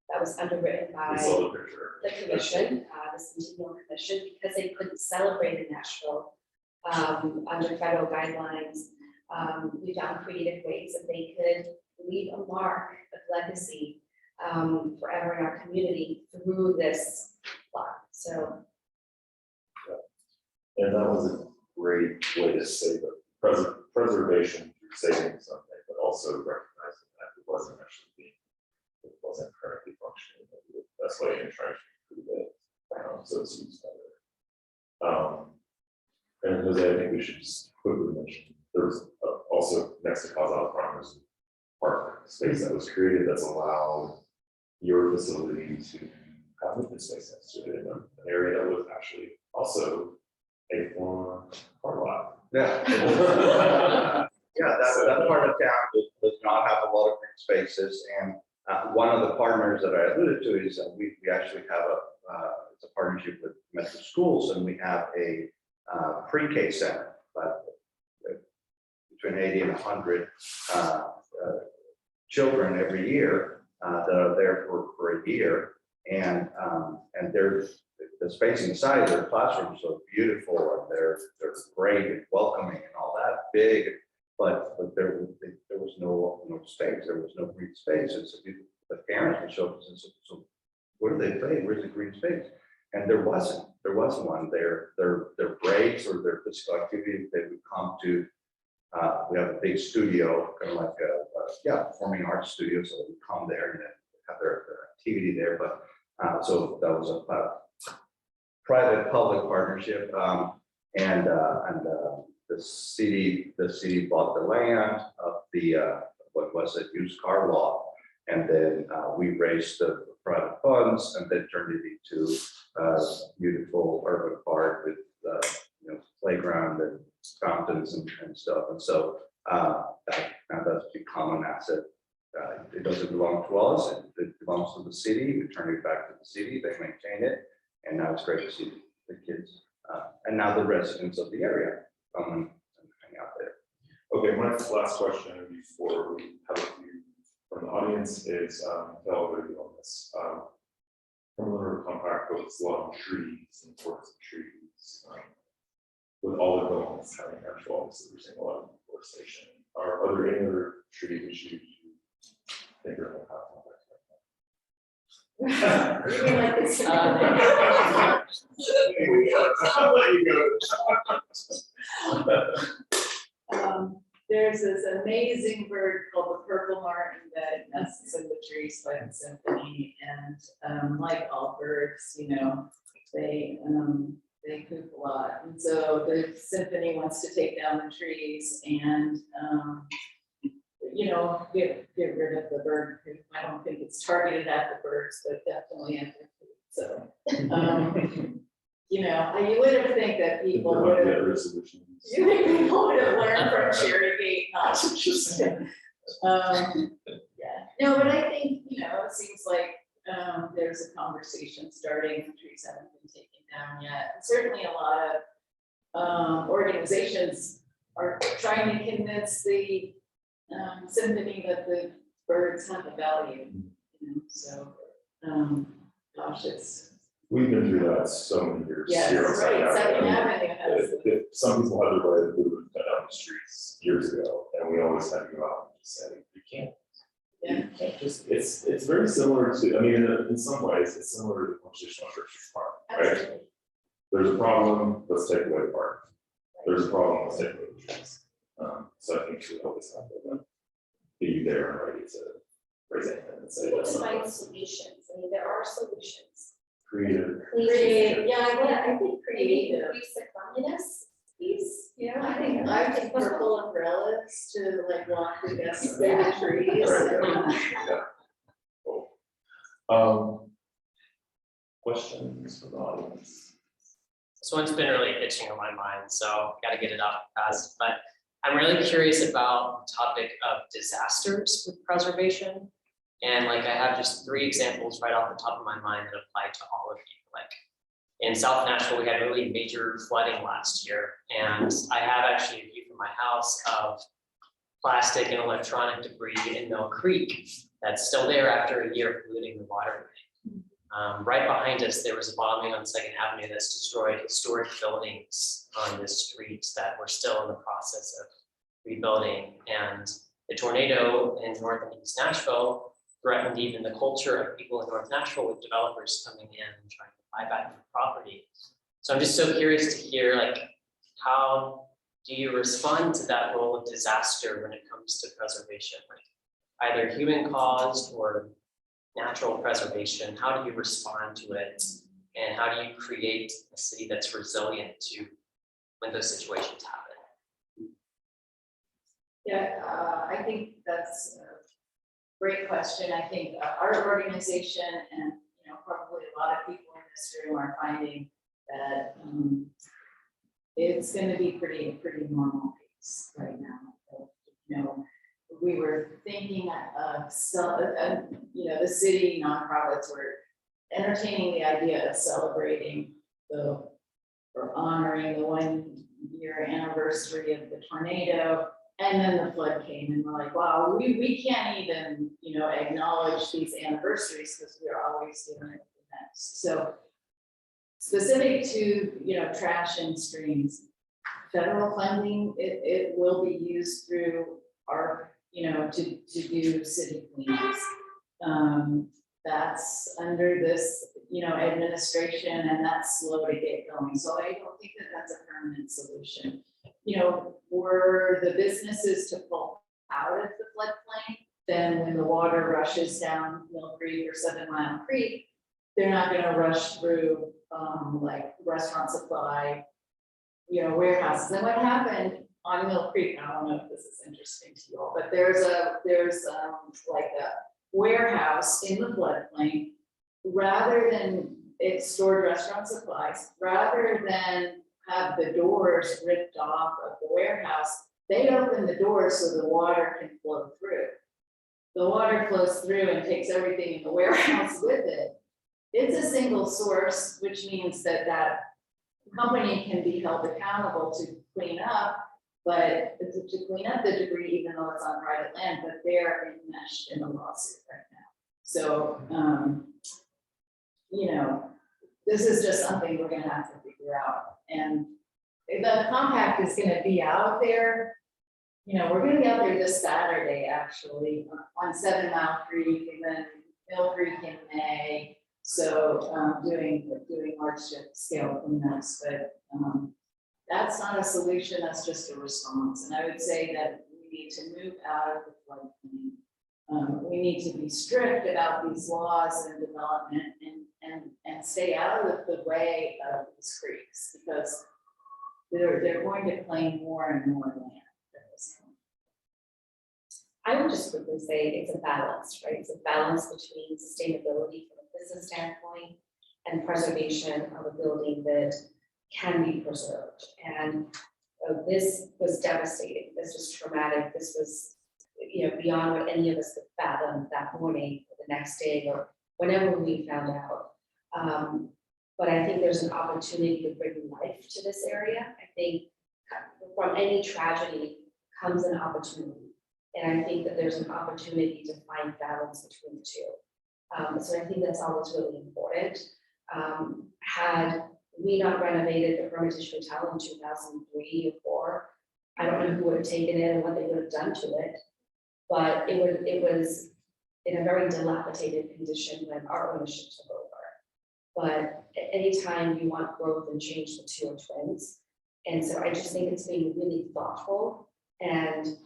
S3: that was underwritten by the commission, the Centennial Commission, because they couldn't celebrate in Nashville under federal guidelines. We found creative ways that they could leave a mark, a legacy forever in our community through this plot. So,
S1: and that was a great way to say that preservation through saving something, but also recognizing that it wasn't currently functioning. That's why you're trying to improve it, so it's used better. And Jose, I think we should just quickly mention there was also next to González Farmers Park, space that was created that's allowed your facility to have open space next to it in an area that was actually also a former car lot.
S4: Yeah. Yeah, that part of town does not have a lot of green spaces, and one of the partners that I alluded to is we actually have it's a partnership with Metro Schools, and we have a pre-K center, but between 80 and 100 children every year that are there for a year, and there's the space inside their classrooms are beautiful, and they're great and welcoming and all that big. But there was no space, there was no green space, and so the parents would show up and say, so where do they play? Where's the green space? And there wasn't one. Their breaks or their physical activity, they would come to. We have a big studio, kind of like a performing arts studio, so they would come there and have their activity there. But so that was a private-public partnership, and the city bought the land of the what was a used car lot, and then we raised the private funds and then turned it into a beautiful urban park with playground and fountains and stuff. And so that's become an asset. It doesn't belong to us, it belongs to the city. We turn it back to the city, they maintain it, and now it's great to see the kids and now the residents of the area come and hang out there.
S1: Okay, my last question before we have a few from the audience is, Patel, what are you on this? Cumberland compact with a lot of trees and forests of trees. With all the developments having actual offices, we're seeing a lot of deforestation. Are there any other tree issues you think are going to happen?
S2: You mean like this?
S1: I'll let you go.
S2: There's this amazing bird called the purple martin that nests in the trees by the symphony, and like all birds, they poop a lot, and so the symphony wants to take down the trees and get rid of the bird poop. I don't think it's targeted at the birds, but definitely at the poop. So you would have think that people would have. You think people would have learned from Cherrygate not to just. Yeah, no, but I think, it seems like there's a conversation starting, the trees haven't been taken down yet. And certainly a lot of organizations are trying to convince the symphony that the birds have a value, so gosh,
S1: we've been through that so many years.
S2: Yes,
S1: here on
S2: right, Second
S1: Avenue.
S2: Avenue has.
S1: Some people had their way to move down the streets years ago, and we always had to go out and just say, you can't.
S2: Yeah.
S1: You can't just, it's very similar to, I mean, in some ways, it's similar to the conversation on Church's Park, right?
S2: Absolutely.
S1: There's a problem, let's take away the park. There's a problem, let's take away the trees. So I think we always have to be there and ready to raise it and say,
S3: To
S1: that's
S3: find
S1: not
S3: solutions. I mean, there are solutions.
S1: creative.
S3: Yeah, I think
S2: creative.
S3: increase the cleanliness piece,
S2: I think purple umbrellas to like walk through the trees.
S1: Yeah. Cool. Questions from the audience?
S5: This one's been really itching on my mind, so got to get it out fast. But I'm really curious about the topic of disasters with preservation. And I have just 3 examples right off the top of my mind that apply to all of you. In South Nashville, we had really major flooding last year. And I have actually a view from my house of plastic and electronic debris in Mill Creek that's still there after a year of polluting the waterway. Right behind us, there was a bombing on 2nd Avenue that's destroyed historic buildings on this street that we're still in the process of rebuilding. And the tornado in North and East Nashville threatened even the culture of people in North Nashville, with developers coming in and trying to buy back their property. So I'm just so curious to hear, how do you respond to that role of disaster when it comes to preservation? Either human caused or natural preservation, how do you respond to it? And how do you create a city that's resilient to when those situations happen?
S2: Yeah, I think that's a great question. I think our organization and, probably a lot of people in this room are finding that it's going to be pretty normal pace right now. We were thinking of, the city nonprofits were entertaining the idea of celebrating or honoring the 1-year anniversary of the tornado. And then the flood came and we're like, wow, we can't even, acknowledge these anniversaries because we're always doing it the next. So specific to, trash and streams, federal funding, it will be used through our, to do city cleanups. That's under this, administration, and that's slow to get going. So I don't think that that's a permanent solution. Were the businesses to pull out of the floodplain, then when the water rushes down Mill Creek or 7 Mile Creek, they're not going to rush through like restaurant supply, warehouses. And what happened on Mill Creek, I don't know if this is interesting to you all, but there's like a warehouse in the floodplain. Rather than it stored restaurant supplies, rather than have the doors ripped off of the warehouse, they open the doors so the water can flow through. The water flows through and takes everything in the warehouse with it. It's a single source, which means that that company can be held accountable to clean up, but to clean up the debris, even though it's on private land, but they're enmeshed in a lawsuit right now. So, this is just something we're gonna have to figure out. And the compact is gonna be out there. We're gonna be out there this Saturday, actually, on 7 Mile Creek and then Mill Creek in May. So doing large scale cleanups, but that's not a solution, that's just a response. And I would say that we need to move out of the floodplain. We need to be strict about these laws and development and stay out of the way of these creeks, because they're going to claim more and more land at this point.
S3: I would just quickly say it's a balance, right? It's a balance between sustainability from a business standpoint and preservation of a building that can be preserved. And this was devastating. This was traumatic. This was, beyond what any of us could fathom that morning or the next day or whenever we found out. But I think there's an opportunity to bring life to this area. I think from any tragedy comes an opportunity. And I think that there's an opportunity to find balance between the two. So I think that's always really important. Had we not renovated the Hermitage Hotel in 2003 or 2004, I don't know who would have taken it and what they would have done to it. But it was in a very dilapidated condition when our ownership took over. But anytime you want growth and change, the two are twins. And so I just think it's being really thoughtful, and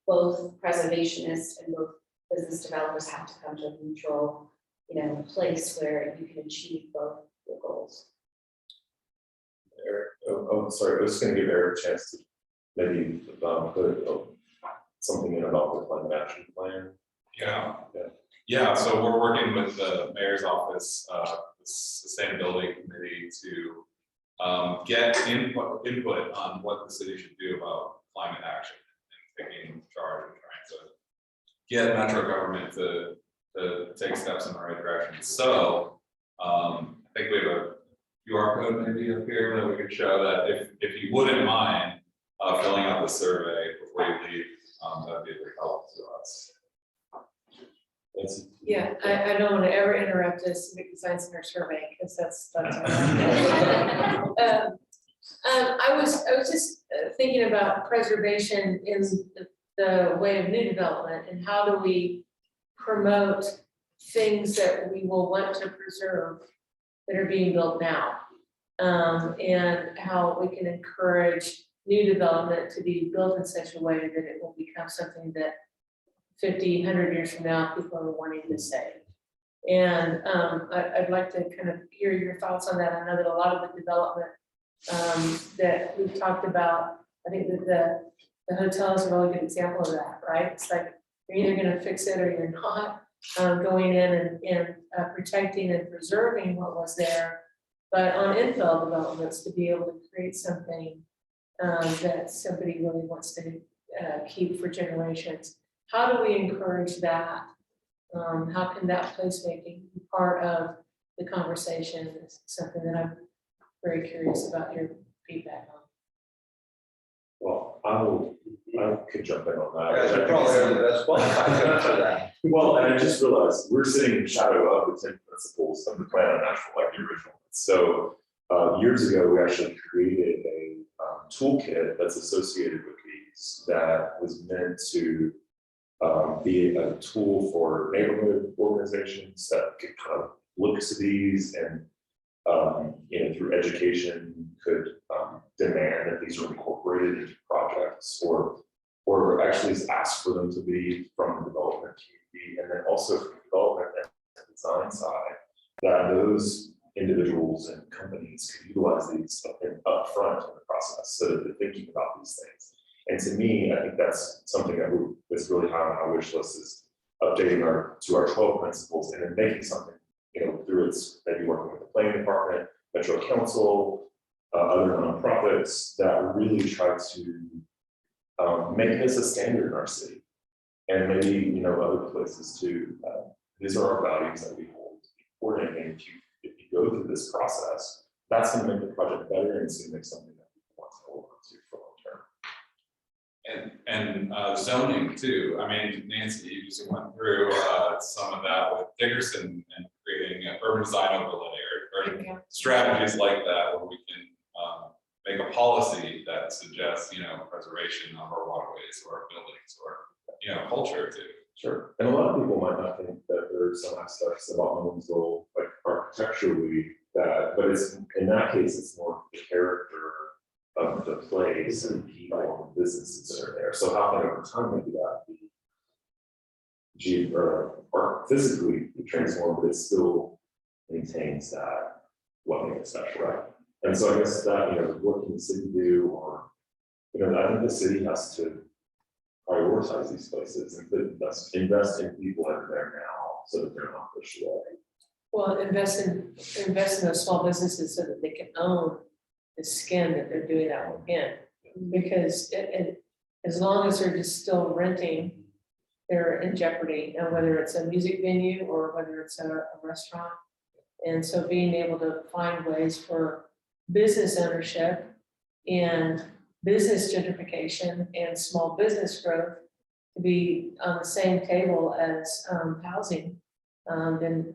S3: both preservationists and both business developers have to come to a neutral, place where you can achieve both your goals.
S1: Eric, sorry, I was just gonna give Eric a chance to maybe put something in about the climate action plan.
S6: Yeah, so we're working with the mayor's office, the sustainability committee to get input on what the city should do about climate action and taking charge and trying to get metro government to take steps in the right direction. So I think we have a QR code maybe up here that we could show that if you wouldn't mind filling out the survey before you leave, that'd be a big help to us.
S7: Yeah, I don't want to ever interrupt this Science Center survey, because that's I was just thinking about preservation in the way of new development, and how do we promote things that we will want to preserve that are being built now, and how we can encourage new development to be built in such a way that it will become something that 50, 100 years from now, people are wanting to say. And I'd like to kind of hear your thoughts on that. I know that a lot of the development that we've talked about, I think that the hotel is a really good example of that, right? It's like, you're either gonna fix it or you're not, going in and protecting and preserving what was there. But on infill developments, to be able to create something that somebody really wants to keep for generations. How do we encourage that? How can that placemaking be part of the conversation? Is something that I'm very curious about your feedback on.
S1: Well, I could jump in on that.
S4: You guys are probably the best qualified for that.
S1: Well, and I just realized we're sitting in shadow of the 10 principles of the plan of Nashville, like the original. So years ago, we actually created a toolkit that's associated with these that was meant to be a tool for neighborhood organizations that could kind of look to these and through education could demand that these are incorporated into projects or actually ask for them to be from the development community, and then also from the development and design side, that those individuals and companies could utilize these up front in the process so that they're thinking about these things. And to me, I think that's something that was really high on our wish list, is updating our 12 principles and then making something, through its maybe working with the planning department, Metro Council, other nonprofits that really try to make this a standard in our city, and maybe other places too. These are our values that we hold important, and if you go through this process, that's going to make the project better, and it's going to make something that we want to hold on to for long term.
S6: And zoning too. I mean, Nancy, you just went through some of that with Dickerson and creating an urban design overlay or strategies like that, where we can make a policy that suggests, preservation of our waterways or buildings or, culture too.
S1: Sure. And a lot of people might not think that there are some aspects about Williamsville, like architecturally, but it's in that case, it's more the character of the place and people and businesses that are there. So how can over time maybe that be or physically transformed, but it still maintains that what makes it special, right? And so I guess that, what can the city do, or, I think the city has to prioritize these places and invest in people that are there now so that they're not pushed away.
S7: Well, invest in those small businesses so that they can own the skin that they're doing that work in. Because as long as they're just still renting, they're in jeopardy, and whether it's a music venue or whether it's a restaurant. And so being able to find ways for business ownership and business gentrification and small business growth to be on the same table as housing, then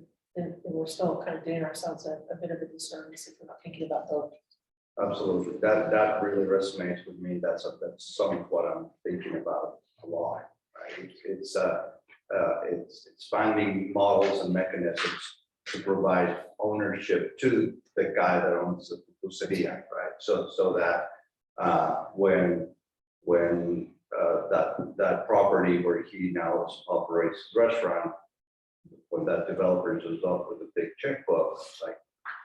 S7: we're still kind of doing ourselves a bit of a disservice if we're not thinking about those.
S4: Absolutely, that really resonates with me. That's some of what I'm thinking about a lot. Right? It's finding models and mechanisms to provide ownership to the guy that owns the city, right? So that when that property where he now operates his restaurant, when that developer shows up with a big checkbook, it's like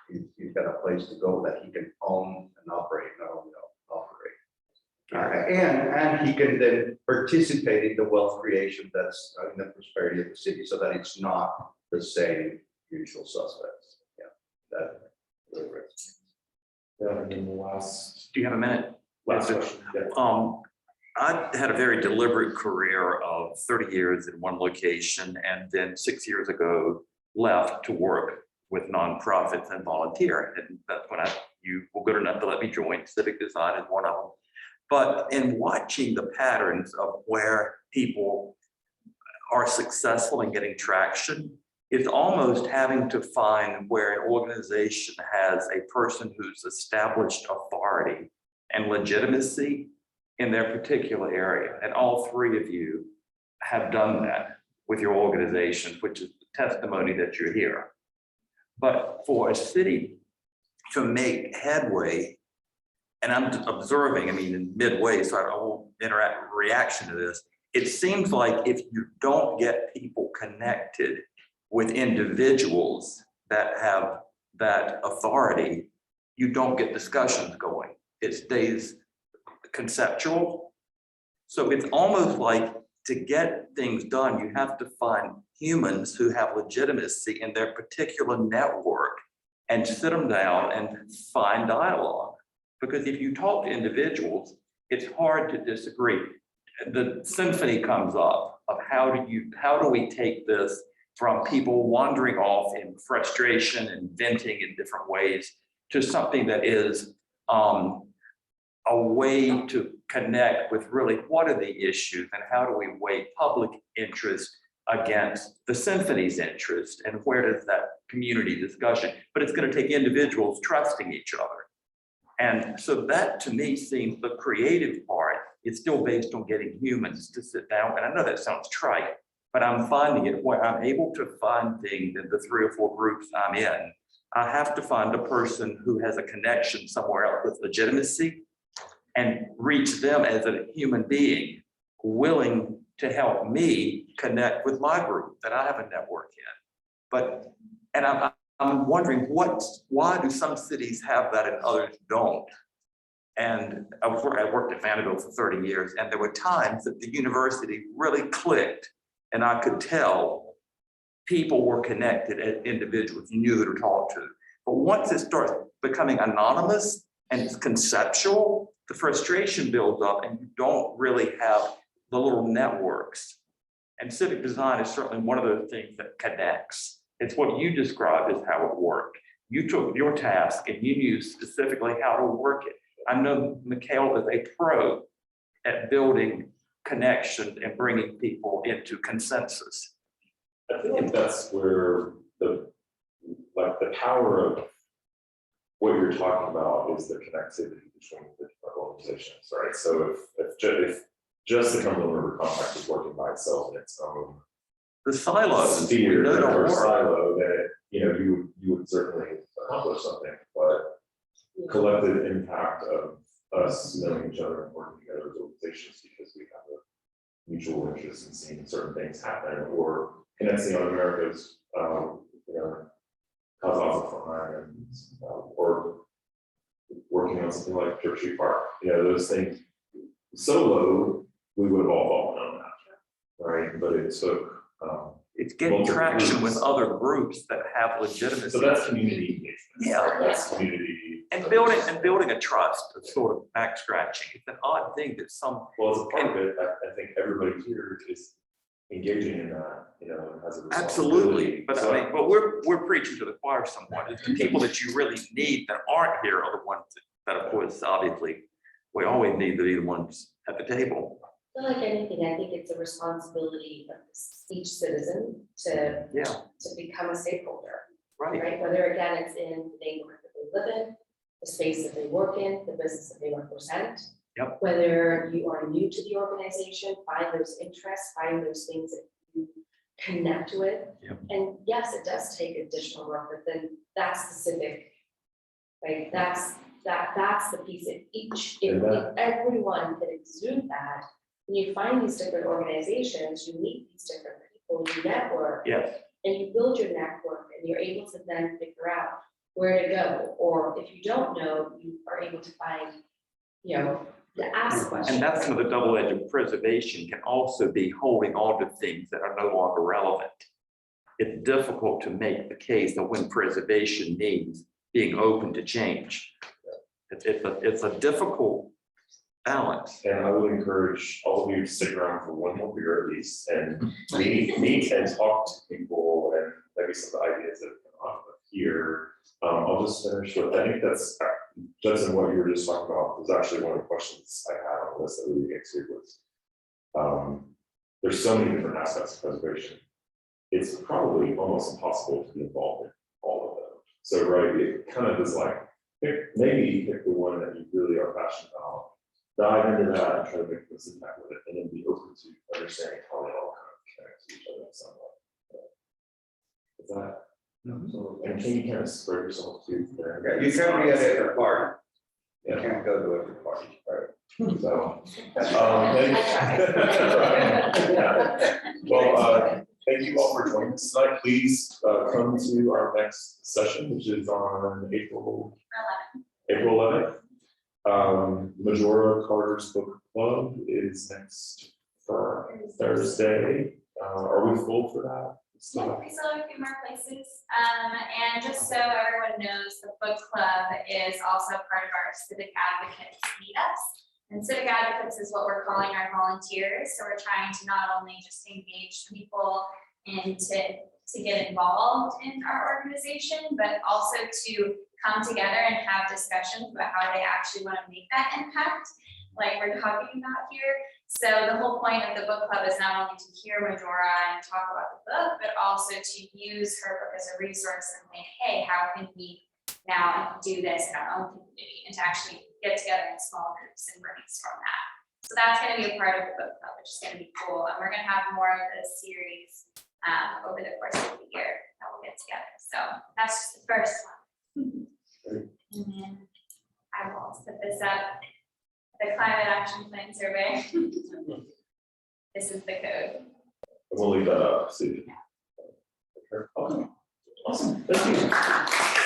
S4: he's got a place to go that he can own and operate, not only operate. And he can then participate in the wealth creation that's in the prosperity of the city, so that it's not the same usual suspects. Yeah, that really resonates.
S1: Yeah, and then the last
S8: Do you have a minute?
S1: question. Yeah.
S8: I had a very deliberate career of 30 years in one location, and then 6 years ago left to work with nonprofits and volunteer. And that's when you were good enough to let me join. Civic Design is one of them. But in watching the patterns of where people are successful in getting traction, it's almost having to find where an organization has a person who's established authority and legitimacy in their particular area. And all three of you have done that with your organizations, which is the testimony that you're here. But for a city to make headway, and I'm observing, in midway, so I won't reaction to this, it seems like if you don't get people connected with individuals that have that authority, you don't get discussions going. It stays conceptual. So it's almost like to get things done, you have to find humans who have legitimacy in their particular network and sit them down and find dialogue. Because if you talk to individuals, it's hard to disagree. The symphony comes up of how do we take this from people wandering off in frustration and venting in different ways to something that is a way to connect with really what are the issues and how do we weigh public interest against the symphony's interest and where does that community discussion, but it's going to take individuals trusting each other. And so that to me seems the creative part. It's still based on getting humans to sit down. And I know that sounds trite, but I'm finding it where I'm able to find things in the 3 or 4 groups I'm in. I have to find a person who has a connection somewhere else with legitimacy and reach them as a human being willing to help me connect with my group that I have a network in. And I'm wondering why do some cities have that and others don't? And I worked at Vanderbilt for 30 years, and there were times that the university really clicked, and I could tell people were connected as individuals, you knew who to talk to. But once it starts becoming anonymous and it's conceptual, the frustration builds up and you don't really have the little networks. And civic design is certainly one of those things that connects. It's what you described as how it worked. You took your task and you knew specifically how to work it. I know Mekayle is a pro at building connections and bringing people into consensus.
S1: I feel like that's where the power of what you're talking about is the connectivity between the different organizations, right? So if just the Cumberland River Compact is working by itself in its own
S8: The silos, we
S1: sphere
S8: know don't
S1: or
S8: work.
S1: silo, that you would certainly accomplish something, but collective impact of us knowing each other and working together as organizations because we have a mutual interest in seeing certain things happen, or connecting on America's cause of crime, and or working on something like Church Street Park. Those things solo, we would have all fallen on that, right? But it took
S8: It's getting
S1: multiple
S8: traction
S1: groups.
S8: with other groups that have legitimacy.
S1: So that's community engagement.
S8: Yeah.
S1: That's community.
S8: And building a trust, a sort of back scratching. It's an odd thing that some,
S1: Well, as a part of it, I think everybody here is engaging in that, and has a responsibility.
S8: absolutely, but
S1: So-
S8: I mean, but we're preaching to the choir somewhat. It's the people that you really need that aren't here are the ones that of course, obviously, we always need to be the ones at the table.
S3: But like anything, I think it's a responsibility of each citizen to
S8: Yeah,
S3: become a stakeholder,
S8: right.
S3: right? Whether again, it's in the neighborhood that they live in, the space that they work in, the business that they represent.
S8: Yep.
S3: Whether you are new to the organization, find those interests, find those things that you connect with.
S8: Yep.
S3: And yes, it does take additional work, but then that's the civic, right? That's the piece that if everyone could exude that, and you find these different organizations, you meet these different people, you network,
S8: Yes,
S3: and you build your network, and you're able to then figure out where to go, or if you don't know, you are able to find, to ask questions.
S8: and that's some of the double edge of preservation can also be holding on to things that are no longer relevant. It's difficult to make the case that when preservation means being open to change. It's a difficult balance.
S1: And I would encourage all of you to stick around for one more year at least and meet and talk to people and maybe some of the ideas that come up here. I'll just finish with, I think that's, Judson, what you were just talking about was actually one of the questions I had on the list that we get to was, there's so many different aspects of preservation. It's probably almost impossible to be involved in all of them. So, right, it kind of is like, maybe pick the one that you really are passionate about, dive into that and try to make this impact with it, and then be open to understanding how they all kind of connect to each other in some way. Is that? And can you kind of spread yourself too?
S4: Yeah, you can't be at every party. You
S1: Yeah.
S4: can't go to every party, right?
S1: So, well, thank you all for joining us tonight. Please come to our next session, which is on April 11th. Majora Carter's Book Club is next Thursday. Are we full for that?
S9: Yeah, we still have a few more places. And just so everyone knows, the book club is also part of our Civic Advocates meetups. And Civic Advocates is what we're calling our volunteers. So we're trying to not only just engage people and to get involved in our organization, but also to come together and have discussions about how they actually want to make that impact, like we're talking about here. So the whole point of the book club is not only to hear Majora and talk about the book, but also to use her book as a resource and think, hey, how can we now do this in our own community, and to actually get together in small groups and brainstorm that. So that's going to be a part of the book club, which is going to be cool. And we're going to have more of this series over the course of the year that we'll get together. So that's just the first one. And then I will put this up. The Climate Action Plan Survey. This is the code.
S1: We'll leave that up, see. Okay, awesome, thank you.